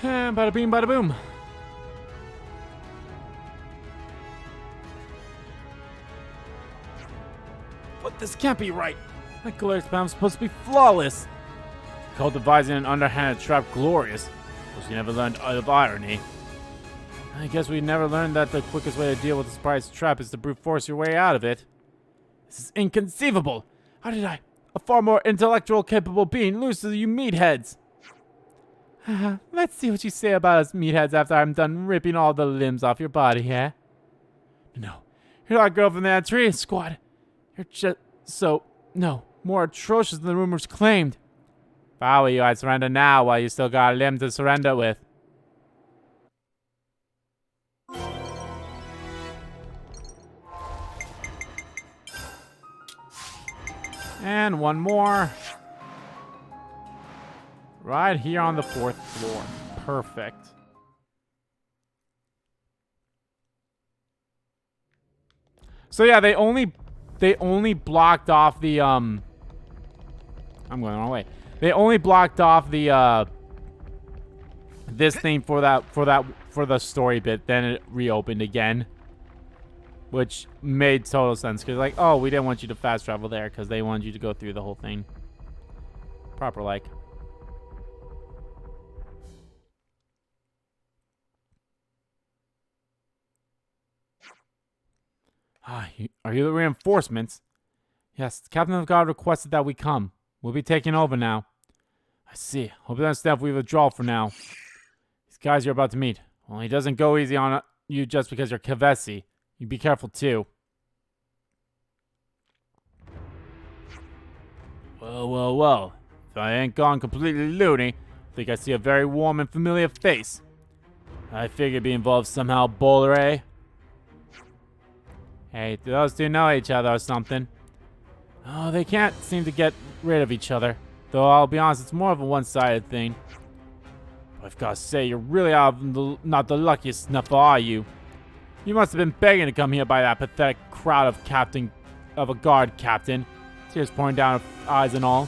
And bada bing, bada boom. But this can't be right. My glare spam is supposed to be flawless. Called devising an underhanded trap glorious, but she never learned of irony. I guess we never learned that the quickest way to deal with a surprise trap is to brute force your way out of it. This is inconceivable. How did I, a far more intellectual capable being, lose to you meatheads? Let's see what you say about us meatheads after I'm done ripping all the limbs off your body, eh? No, you're not a girl from that tree squad. You're just more atrocious than the rumors claimed. If I were you, I'd surrender now while you still got a limb to surrender with. And one more. Right here on the 4th floor. Perfect. So yeah, they only blocked off the I'm going the wrong way. They only blocked off the this thing for the story bit, then it reopened again. Which made total sense, because like, oh, we didn't want you to fast travel there because they wanted you to go through the whole thing. Proper like. Are you the reinforcements? Yes, the Captain of God requested that we come. We'll be taking over now. I see. Hope you understand if we withdraw for now. These guys you're about to meet. Well, he doesn't go easy on you just because you're Kevesi. You be careful too. Well. If I ain't gone completely loony, I think I see a very warm and familiar face. I figured be involved somehow, bowler, eh? Hey, do those two know each other or something? Oh, they can't seem to get rid of each other. Though I'll be honest, it's more of a one-sided thing. But I've got to say, you're really not the luckiest snuffer, are you? You must have been begging to come here by that pathetic crowd of a guard captain. Tears pouring down her eyes and all.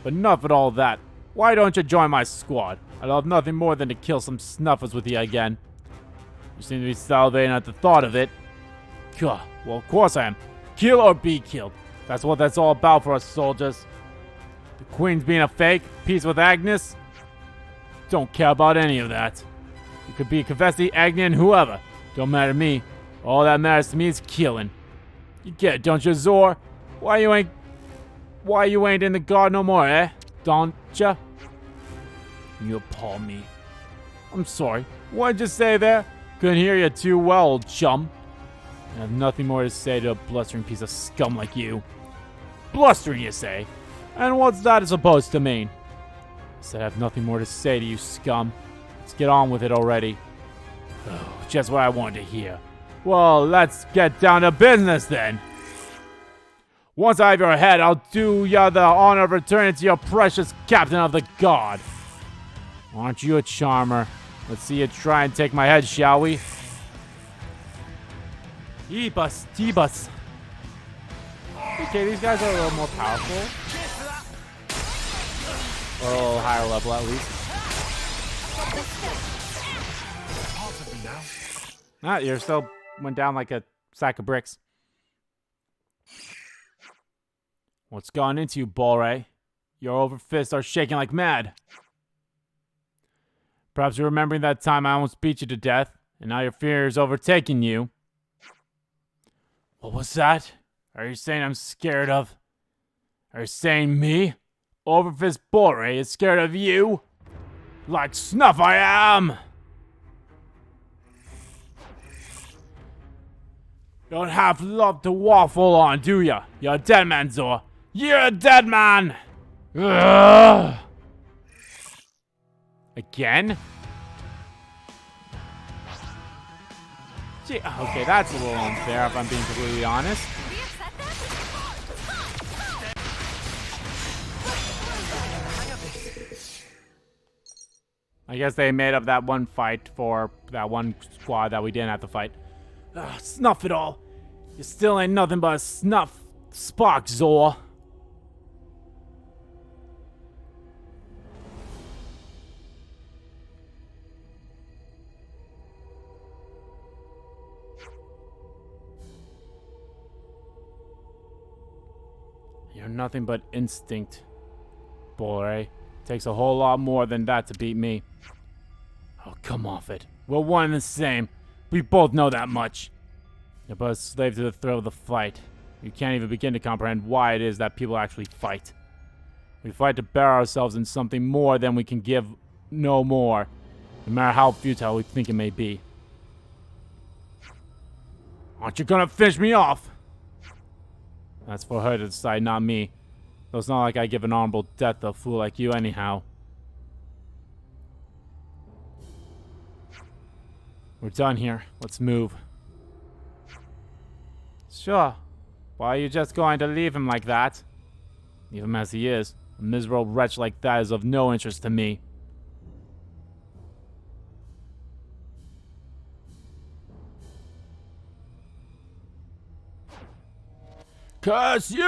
But enough of all that. Why don't you join my squad? I'd love nothing more than to kill some snuffers with you again. You seem to be salivating at the thought of it. Well, of course I am. Kill or be killed. That's what that's all about for us soldiers. The Queen's being a fake. Peace with Agnes. Don't care about any of that. You could be Kevesi, Agnian, whoever. Don't matter to me. All that matters to me is killing. You get it, don't you, Zor? Why you ain't Why you ain't in the guard no more, eh? Don't ya? You appall me. I'm sorry. What'd you say there? Couldn't hear you too well, old chum. I have nothing more to say to a blustering piece of scum like you. Blustering, you say? And what's that supposed to mean? I said I have nothing more to say to you, scum. Let's get on with it already. Oh, just what I wanted to hear. Well, let's get down to business then. Once I have your head, I'll do ya the honor of returning to your precious captain of the guard. Aren't you a charmer? Let's see you try and take my head, shall we? Tebus, Tebus. Okay, these guys are a little more powerful. Or a little higher level, at least. Ah, you're still went down like a sack of bricks. What's gone into you, Bolray? Your overfists are shaking like mad. Perhaps you're remembering that time I almost beat you to death, and now your fear is overtaking you. What was that? Are you saying I'm scared of... Are you saying me? Overfist Bolray is scared of you? Like snuff I am! You don't have love to waffle on, do ya? You're a dead man, Zor. You're a dead man! Ugh. Again? Gee, okay, that's a little unfair if I'm being completely honest. Did we upset them? I guess they made up that one fight for that one squad that we didn't have to fight. Ugh, snuff it all. You still ain't nothing but a snuff spark, Zor. You're nothing but instinct, Bolray. Takes a whole lot more than that to beat me. Oh, come off it. We're one and the same. We both know that much. You're but a slave to the thrill of the fight. You can't even begin to comprehend why it is that people actually fight. We fight to bear ourselves in something more than we can give no more, no matter how futile we think it may be. Aren't you gonna finish me off? That's for her to decide, not me. Though it's not like I give an honorable death to a fool like you anyhow. We're done here. Let's move. Sure. Why are you just going to leave him like that? Leave him as he is. A miserable wretch like that is of no interest to me. Curse you!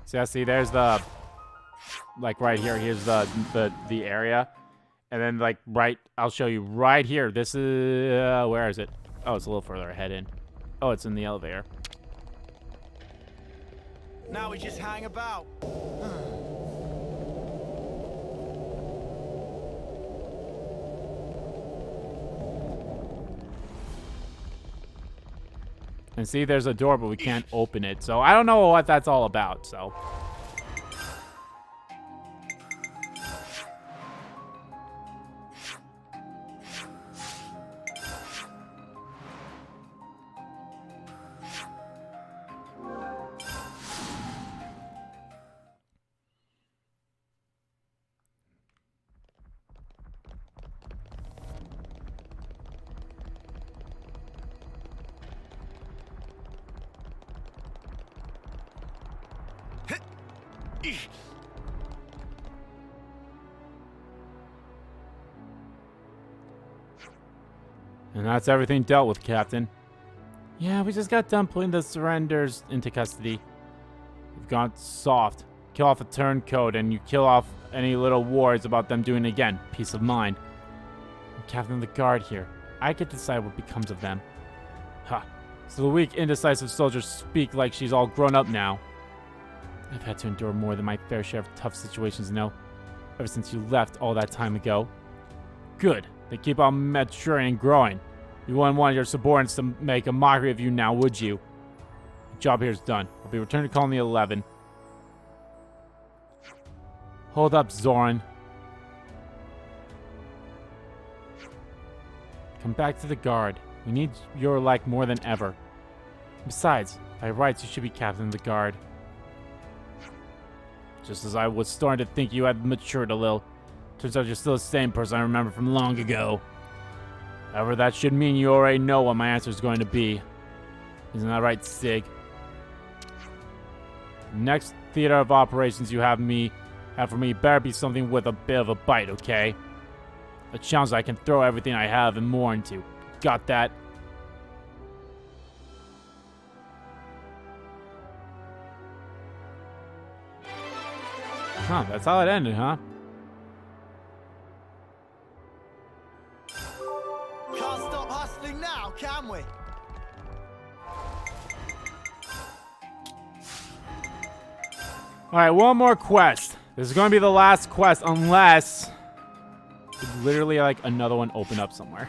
So yeah, see, there's the, like right here, here's the area. And then like right, I'll show you right here. This is, where is it? Oh, it's a little further ahead in. Oh, it's in the elevator. Now we just hang about. And see, there's a door, but we can't open it. So I don't know what that's all about, so. And that's everything dealt with, Captain. Yeah, we just got done putting the surrenders into custody. We've gone soft. Kill off a turncoat and you kill off any little wards about them doing it again. Peace of mind. I'm Captain of the Guard here. I get to decide what becomes of them. Ha. So the weak, indecisive soldiers speak like she's all grown up now. I've had to endure more than my fair share of tough situations, ever since you left all that time ago. Good. They keep on maturing and growing. You wouldn't want your subordinates to make a mockery of you now, would you? The job here is done. I'll be returning to Colony 11. Hold up, Zoran. Come back to the guard. We need your like more than ever. Besides, by rights, you should be captain of the guard. Just as I was starting to think you had matured a little. Turns out you're still the same person I remember from long ago. However, that should mean you already know what my answer is going to be. Isn't that right, Sig? Next theater of operations you have for me better be something with a bit of a bite, okay? A challenge I can throw everything I have and more into. Got that? Huh, that's how it ended, huh? Can't stop hustling now, can we? Alright, one more quest. This is going to be the last quest unless literally like another one open up somewhere.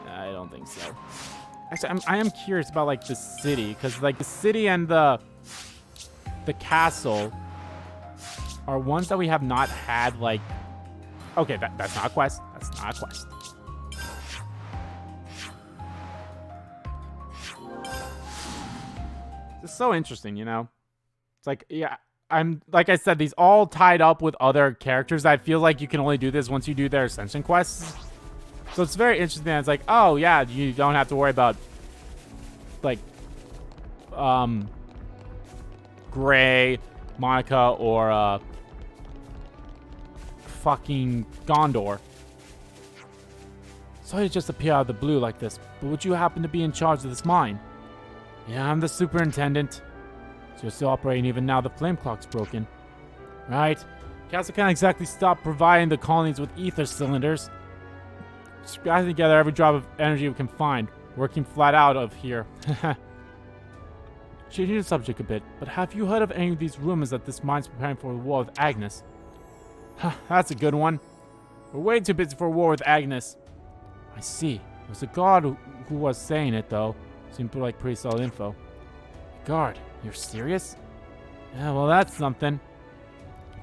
I don't think so. Actually, I am curious about like the city, because like the city and the castle are ones that we have not had like. Okay, that's not a quest. That's not a quest. It's so interesting, you know. It's like, yeah, I'm like I said, these all tied up with other characters. I feel like you can only do this once you do their ascension quests. So it's very interesting. It's like, oh yeah, you don't have to worry about like Gray, Monica, or fucking Gondor. Sorry to just appear out of the blue like this, but would you happen to be in charge of this mine? Yeah, I'm the superintendent. So you're still operating even now the flame clock's broken. Right. Castle can't exactly stop providing the colonies with ether cylinders. Just gathering together every drop of energy we can find. Working flat out of here. Changing the subject a bit, but have you heard of any of these rumors that this mine's preparing for a war with Agnus? That's a good one. We're way too busy for a war with Agnus. I see. It was the guard who was saying it, though. Seemed like pretty solid info. Guard, you're serious? Yeah, well, that's something.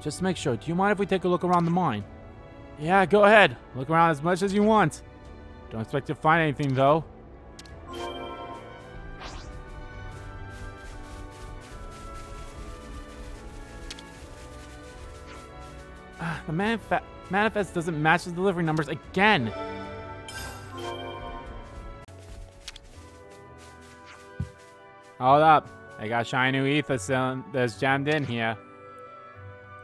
Just to make sure, do you mind if we take a look around the mine? Yeah, go ahead. Look around as much as you want. Don't expect to find anything, though. The manifest doesn't match the delivery numbers again. Hold up. I got shiny new ether that's jammed in here.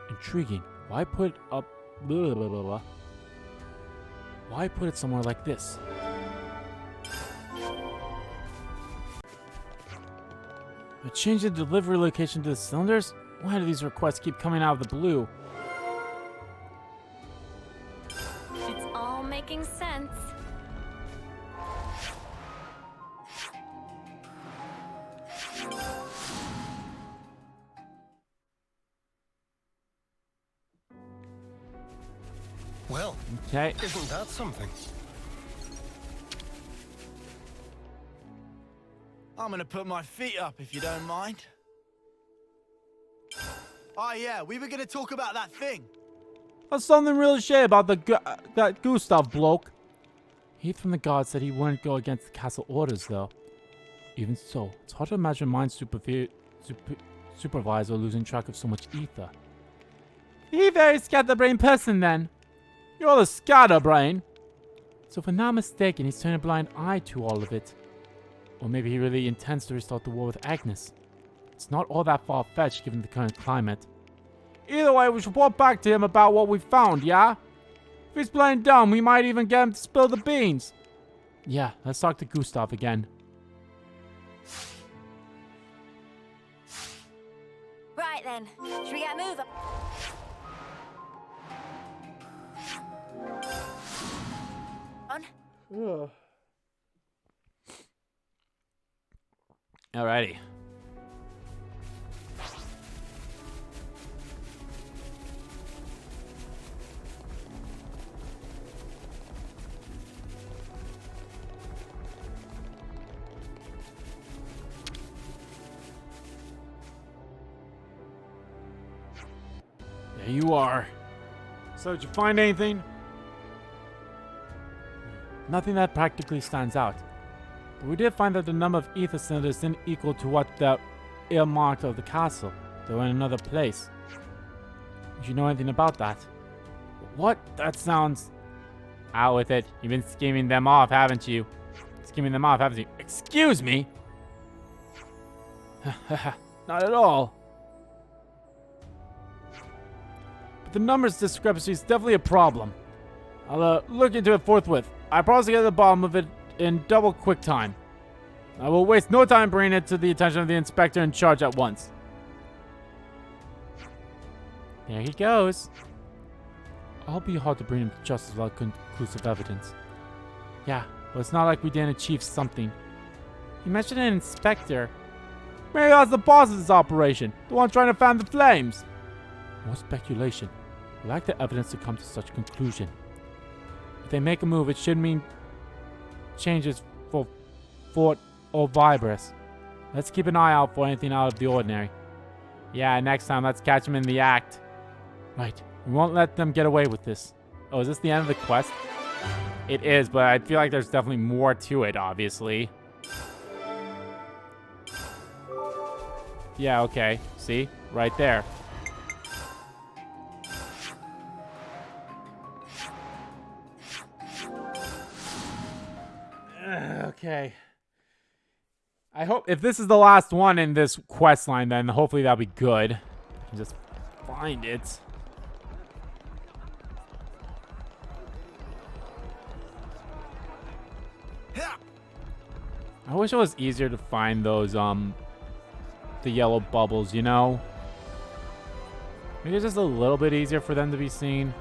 Intriguing. Why put up... Blah, blah, blah, blah. Why put it somewhere like this? A change the delivery location to the cylinders? Why do these requests keep coming out of the blue? It's all making sense. Well, Okay. isn't that something? I'm gonna put my feet up if you don't mind. Oh yeah, we were gonna talk about that thing. That's something really shady about that Gustav bloke. He from the guard said he wouldn't go against the castle orders, though. Even so, it's hard to imagine mine supervisor losing track of so much ether. He very scatterbrained person, then. You're the scatterbrain. So if I'm not mistaken, he's turning a blind eye to all of it. Or maybe he really intends to restart the war with Agnus. It's not all that far-fetched given the current climate. Either way, we should report back to him about what we found, yeah? If he's playing dumb, we might even get him to spill the beans. Yeah, let's talk to Gustav again. Right then, should we get a move up? On? Alrighty. There you are. So, did you find anything? Nothing that practically stands out. But we did find that the number of ether cylinders didn't equal to what the earmarked of the castle. They were in another place. Did you know anything about that? What? That sounds... Out with it. You've been scheming them off, haven't you? Scheming them off, haven't you? Excuse me? Not at all. But the numbers discrepancy is definitely a problem. I'll look into it forthwith. I promise to get to the bottom of it in double quick time. I will waste no time bringing it to the attention of the inspector in charge at once. There he goes. I'll be hard to bring him to justice without conclusive evidence. Yeah, but it's not like we didn't achieve something. You mentioned an inspector. Maybe that's the boss of this operation, the one trying to fan the flames. More speculation. We lack the evidence to come to such a conclusion. If they make a move, it should mean changes for Fort or Vibris. Let's keep an eye out for anything out of the ordinary. Yeah, next time let's catch them in the act. Right. We won't let them get away with this. Oh, is this the end of the quest? It is, but I feel like there's definitely more to it, obviously. Yeah, okay. See? Right there. Okay. I hope if this is the last one in this quest line, then hopefully that'll be good. Just find it. I wish it was easier to find those, the yellow bubbles, you know? Maybe it's just a little bit easier for them to be seen.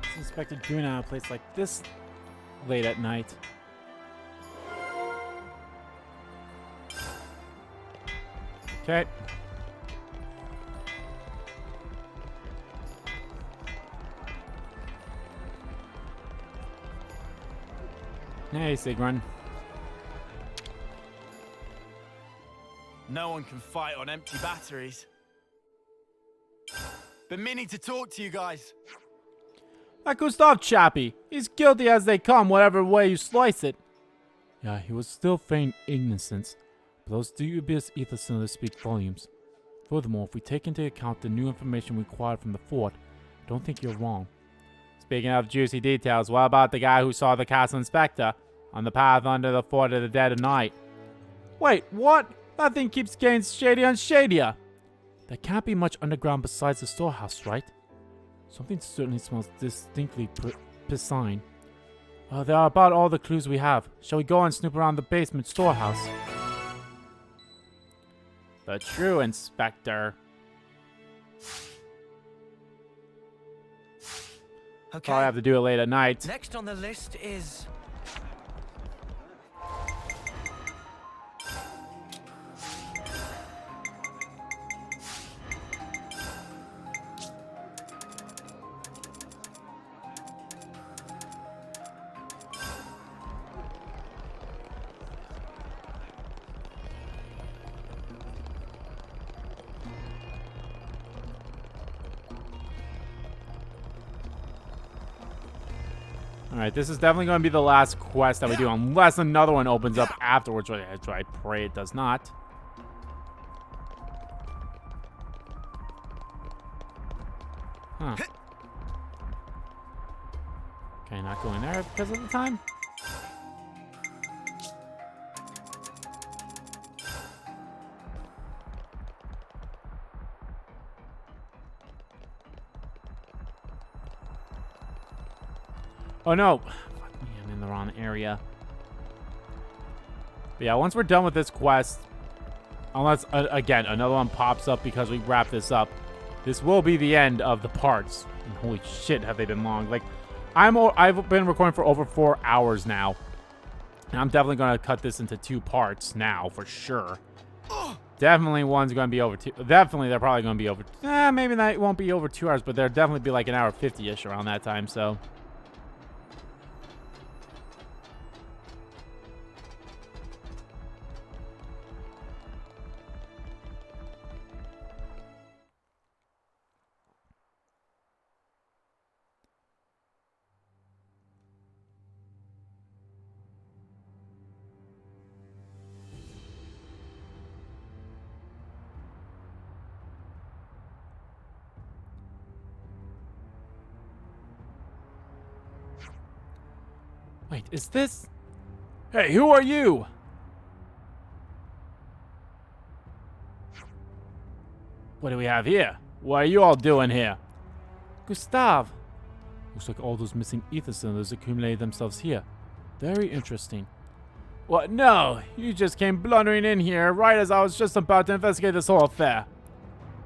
I suspected doing it at a place like this late at night. Okay. Hey, Sigrun. No one can fight on empty batteries. Been meaning to talk to you guys. That Gustav chappie. He's guilty as they come, whatever way you slice it. Yeah, he was still feigning innocence, but those dubious ether cylinders speak volumes. Furthermore, if we take into account the new information we acquired from the fort, I don't think you're wrong. Speaking of juicy details, what about the guy who saw the castle inspector on the path under the fort at the dead of night? Wait, what? That thing keeps getting shadier and shadier. There can't be much underground besides the storehouse, right? Something certainly smells distinctly piscine. There are about all the clues we have. Shall we go and snoop around the basement storehouse? The true inspector. Okay. Probably have to do it late at night. Next on the list is... Alright, this is definitely going to be the last quest that we do, unless another one opens up afterwards, which I pray it does not. Huh. Okay, not going there because of the time? Oh no! Fuck me, I'm in the wrong area. But yeah, once we're done with this quest, unless, again, another one pops up because we wrap this up, this will be the end of the parts. And holy shit, have they been long. Like, I've been recording for over 4 hours now. And I'm definitely going to cut this into 2 parts now, for sure. Definitely one's going to be over 2. Definitely, they're probably going to be over... maybe that won't be over 2 hours, but they'll definitely be like an hour 50-ish around that time, so... Wait, is this... Hey, who are you? What do we have here? What are you all doing here? Gustav. Looks like all those missing ether cylinders accumulated themselves here. Very interesting. What? No! You just came blundering in here right as I was just about to investigate this whole affair.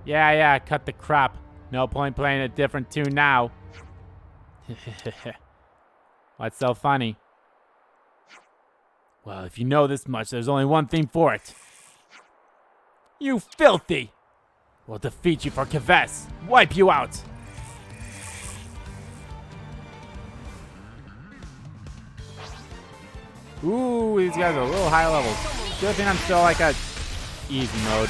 Yeah, cut the crap. No point playing a different tune now. What's so funny? Well, if you know this much, there's only one thing for it. You filthy! We'll defeat you for Keves. Wipe you out. Ooh, these guys are a little high level. Good thing I'm still like a easy mode.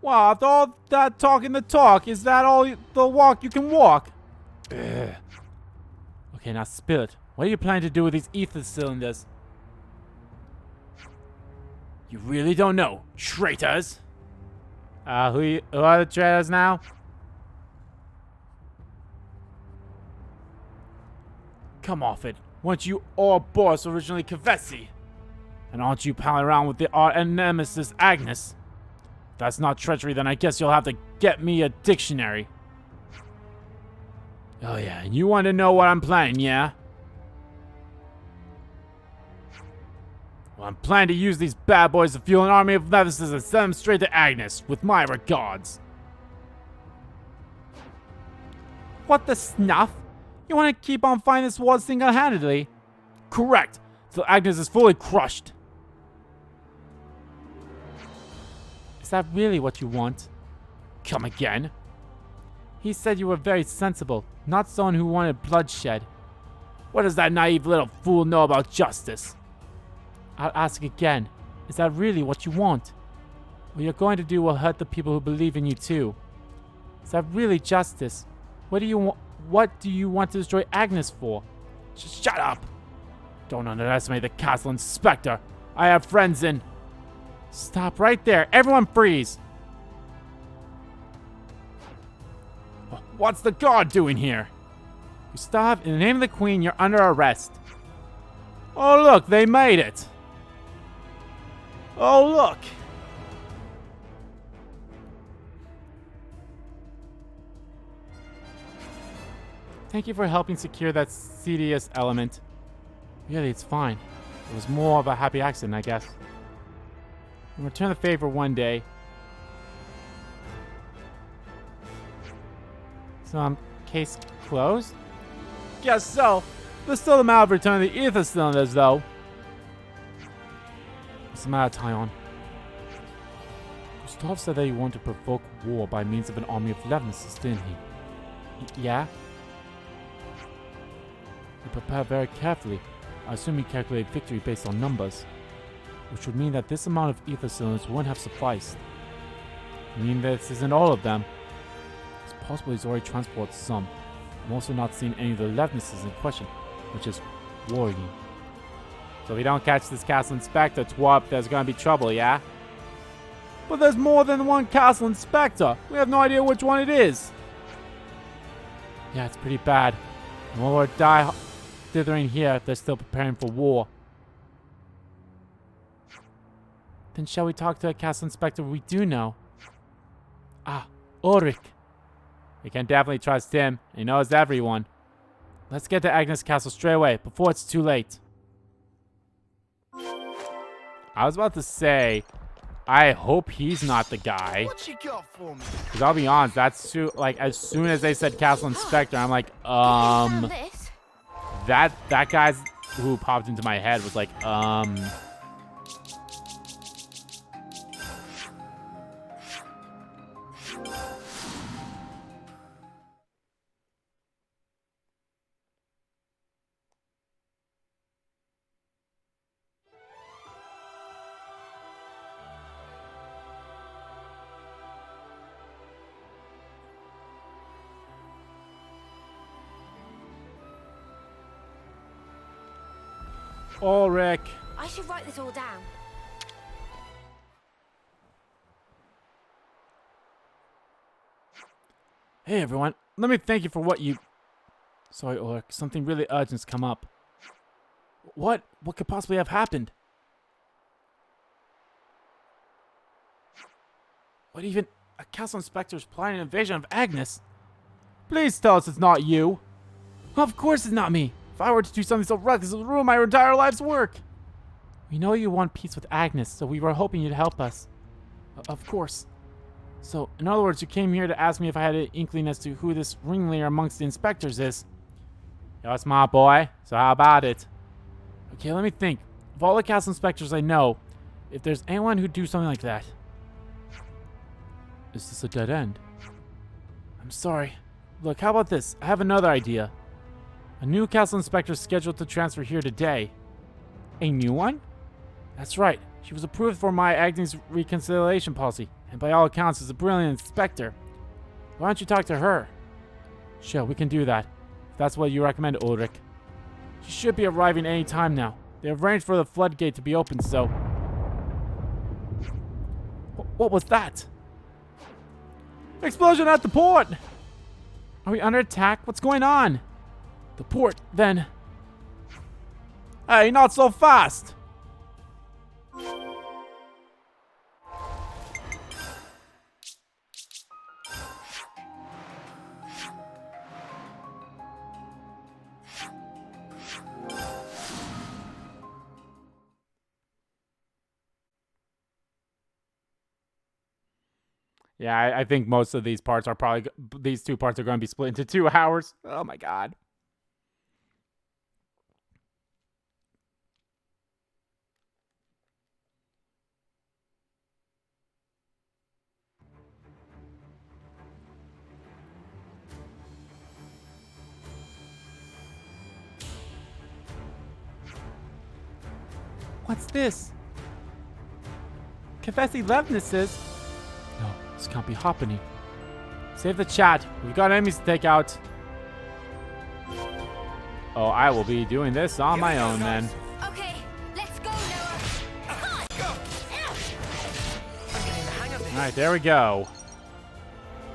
Wow, after all that talking the talk, is that all the walk you can walk? Ugh. Okay, now spill it. What are you planning to do with these ether cylinders? You really don't know, traitors. Who are the traitors now? Come off it. Weren't you all boss originally Kevesi? And aren't you palling around with the art and nemesis Agnus? If that's not treachery, then I guess you'll have to get me a dictionary. Oh yeah, and you want to know what I'm planning, yeah? Well, I'm planning to use these bad boys to fuel an army of nemesis and send them straight to Agnus, with my regards. What the snuff? You want to keep on fighting this war single-handedly? Correct, till Agnus is fully crushed. Is that really what you want? Come again? He said you were very sensible, not someone who wanted bloodshed. What does that naive little fool know about justice? I'll ask again. Is that really what you want? What you're going to do will hurt the people who believe in you too. Is that really justice? What do you want to destroy Agnus for? Shut up! Don't underestimate the castle inspector. I have friends in... Stop right there. Everyone freeze. What's the guard doing here? Gustav, in the name of the queen, you're under arrest. Oh look, they made it. Oh look. Thank you for helping secure that CDS element. Really, it's fine. It was more of a happy accident, I guess. We'll return the favor one day. So, case closed? Guess so. There's still the matter of returning the ether cylinders, though. What's the matter, Taion? Gustav said that he wanted to provoke war by means of an army of Levnesses, didn't he? Yeah? He prepared very carefully. I assume he calculated victory based on numbers. Which would mean that this amount of ether cylinders wouldn't have sufficed. I mean, this isn't all of them. It's possible he's already transported some. I'm also not seeing any of the Levnesses in question, which is worrying. So if we don't catch this castle inspector, Twop, there's gonna be trouble, yeah? But there's more than one castle inspector. We have no idea which one it is. Yeah, it's pretty bad. And while we're dithering here, they're still preparing for war. Then shall we talk to a castle inspector we do know? Ah, Ulrich. We can definitely trust him. He knows everyone. Let's get to Agnus Castle straight away, before it's too late. I was about to say, I hope he's not the guy. What you got for me? Because I'll be honest, that's too, like, as soon as they said Castle Inspector, I'm like, Found this. that guy's who popped into my head was like, Ulrich. I should write this all down. Hey everyone, let me thank you for what you... Sorry, Ulrich, something really urgent's come up. What? What could possibly have happened? What even? A castle inspector's planning an invasion of Agnus? Please tell us it's not you. Of course it's not me. If I were to do something so reckless, it would ruin my entire life's work. We know you want peace with Agnus, so we were hoping you'd help us. Of course. So, in other words, you came here to ask me if I had an inkling as to who this ringleader amongst the inspectors is. You're a smart boy, so how about it? Okay, let me think. Of all the castle inspectors I know, if there's anyone who'd do something like that. Is this a dead end? I'm sorry. Look, how about this? I have another idea. A new castle inspector is scheduled to transfer here today. A new one? That's right. She was approved for my Agnes reconciliation policy, and by all accounts is a brilliant inspector. Why don't you talk to her? Sure, we can do that. If that's what you recommend, Ulrich. She should be arriving any time now. They have arranged for the floodgate to be opened, so... What was that? Explosion at the port! Are we under attack? What's going on? The port, then. Hey, not so fast! Yeah, I think most of these parts are probably... These two parts are going to be split into 2 hours. Oh my god. What's this? Keves and Agnus says... No, this can't be happening. Save the chat. We've got enemies to take out. Oh, I will be doing this on my own then. Okay, let's go, Noah. Alright, there we go.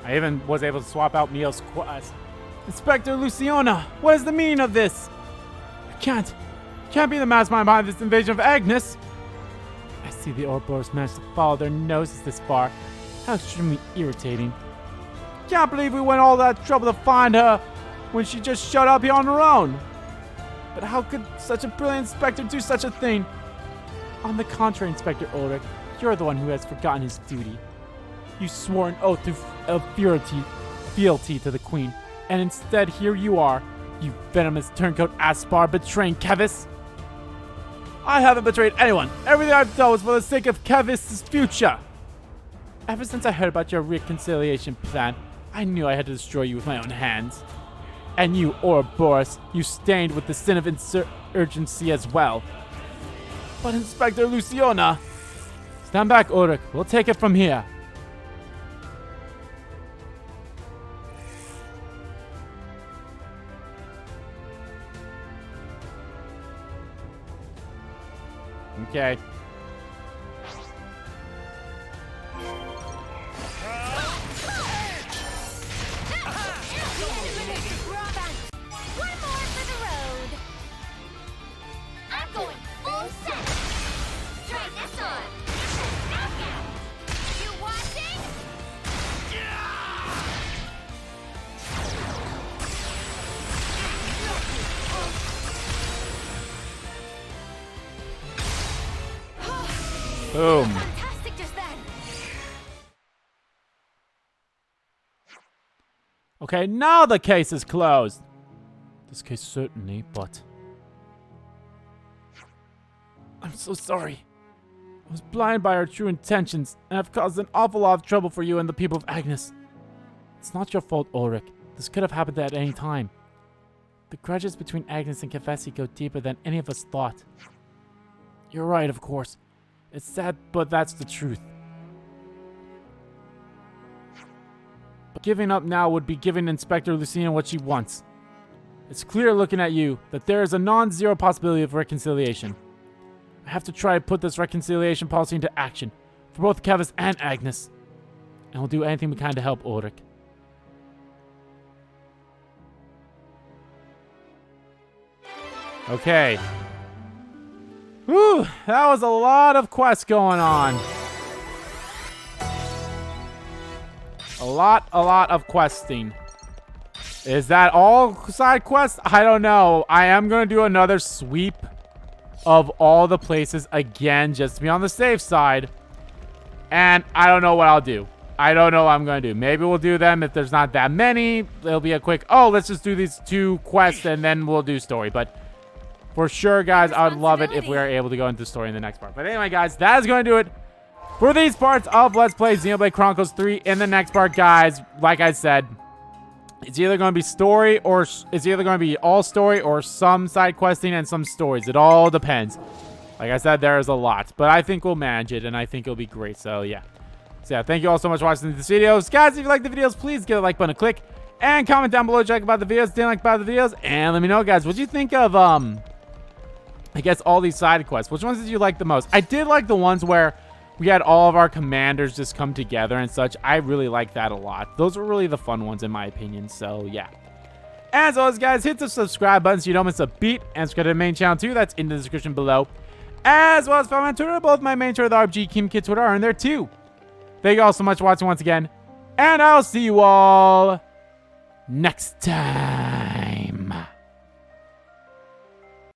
I even was able to swap out Mio's Inspector Luciana, what is the meaning of this? I can't be the mastermind behind this invasion of Agnus. I see the Ouroboros managed to follow their noses this far. How extremely irritating. Can't believe we went all that trouble to find her when she just showed up here on her own. But how could such a brilliant inspector do such a thing? On the contrary, Inspector Ulrich, you're the one who has forgotten his duty. You swore an oath of fealty to the Queen, and instead here you are, you venomous turncoat Aspar betraying Keves. I haven't betrayed anyone. Everything I've done was for the sake of Keves' future. Ever since I heard about your reconciliation plan, I knew I had to destroy you with my own hands. And you, Ouroboros, you stained with the sin of insurgency as well. But Inspector Luciana... Stand back, Ulrich. We'll take it from here. Okay. One more for the road. I'm going full set. Try this on. You watching? Boom. Fantastic just then. Okay, now the case is closed. This case certainly, but... I'm so sorry. I was blinded by our true intentions, and I've caused an awful lot of trouble for you and the people of Agnus. It's not your fault, Ulrich. This could have happened at any time. The grudges between Agnus and Keves go deeper than any of us thought. You're right, of course. It's sad, but that's the truth. But giving up now would be giving Inspector Lucina what she wants. It's clear looking at you that there is a non-zero possibility of reconciliation. I have to try to put this reconciliation policy into action for both Keves and Agnus. And we'll do anything we can to help Ulrich. Okay. Whew, that was a lot of quests going on. A lot of questing. Is that all side quests? I don't know. I am going to do another sweep of all the places again, just to be on the safe side. And I don't know what I'll do. I don't know what I'm going to do. Maybe we'll do them if there's not that many. It'll be a quick, oh, let's just do these 2 quests and then we'll do story. But for sure, guys, I would love it if we are able to go into story in the next part. But anyway, guys, that is going to do it for these parts of Let's Play Xenoblade Chronicles 3. In the next part, guys, like I said, it's either going to be story or it's either going to be all story or some side questing and some stories. It all depends. Like I said, there is a lot, but I think we'll manage it and I think it'll be great. So yeah. So yeah, thank you all so much for watching these videos. Guys, if you like the videos, please give a like button a click and comment down below, check about the videos, didn't like about the videos, and let me know, guys, what you think of I guess all these side quests. Which ones did you like the most? I did like the ones where we had all of our commanders just come together and such. I really like that a lot. Those were really the fun ones in my opinion. So yeah. As always, guys, hit the subscribe button so you don't miss a beat. And subscribe to the main channel too. That's in the description below. As well as follow me on Twitter. Both my main Twitter, the RBG Kim Kid Twitter, are in there too. Thank you all so much for watching once again. And I'll see you all next time.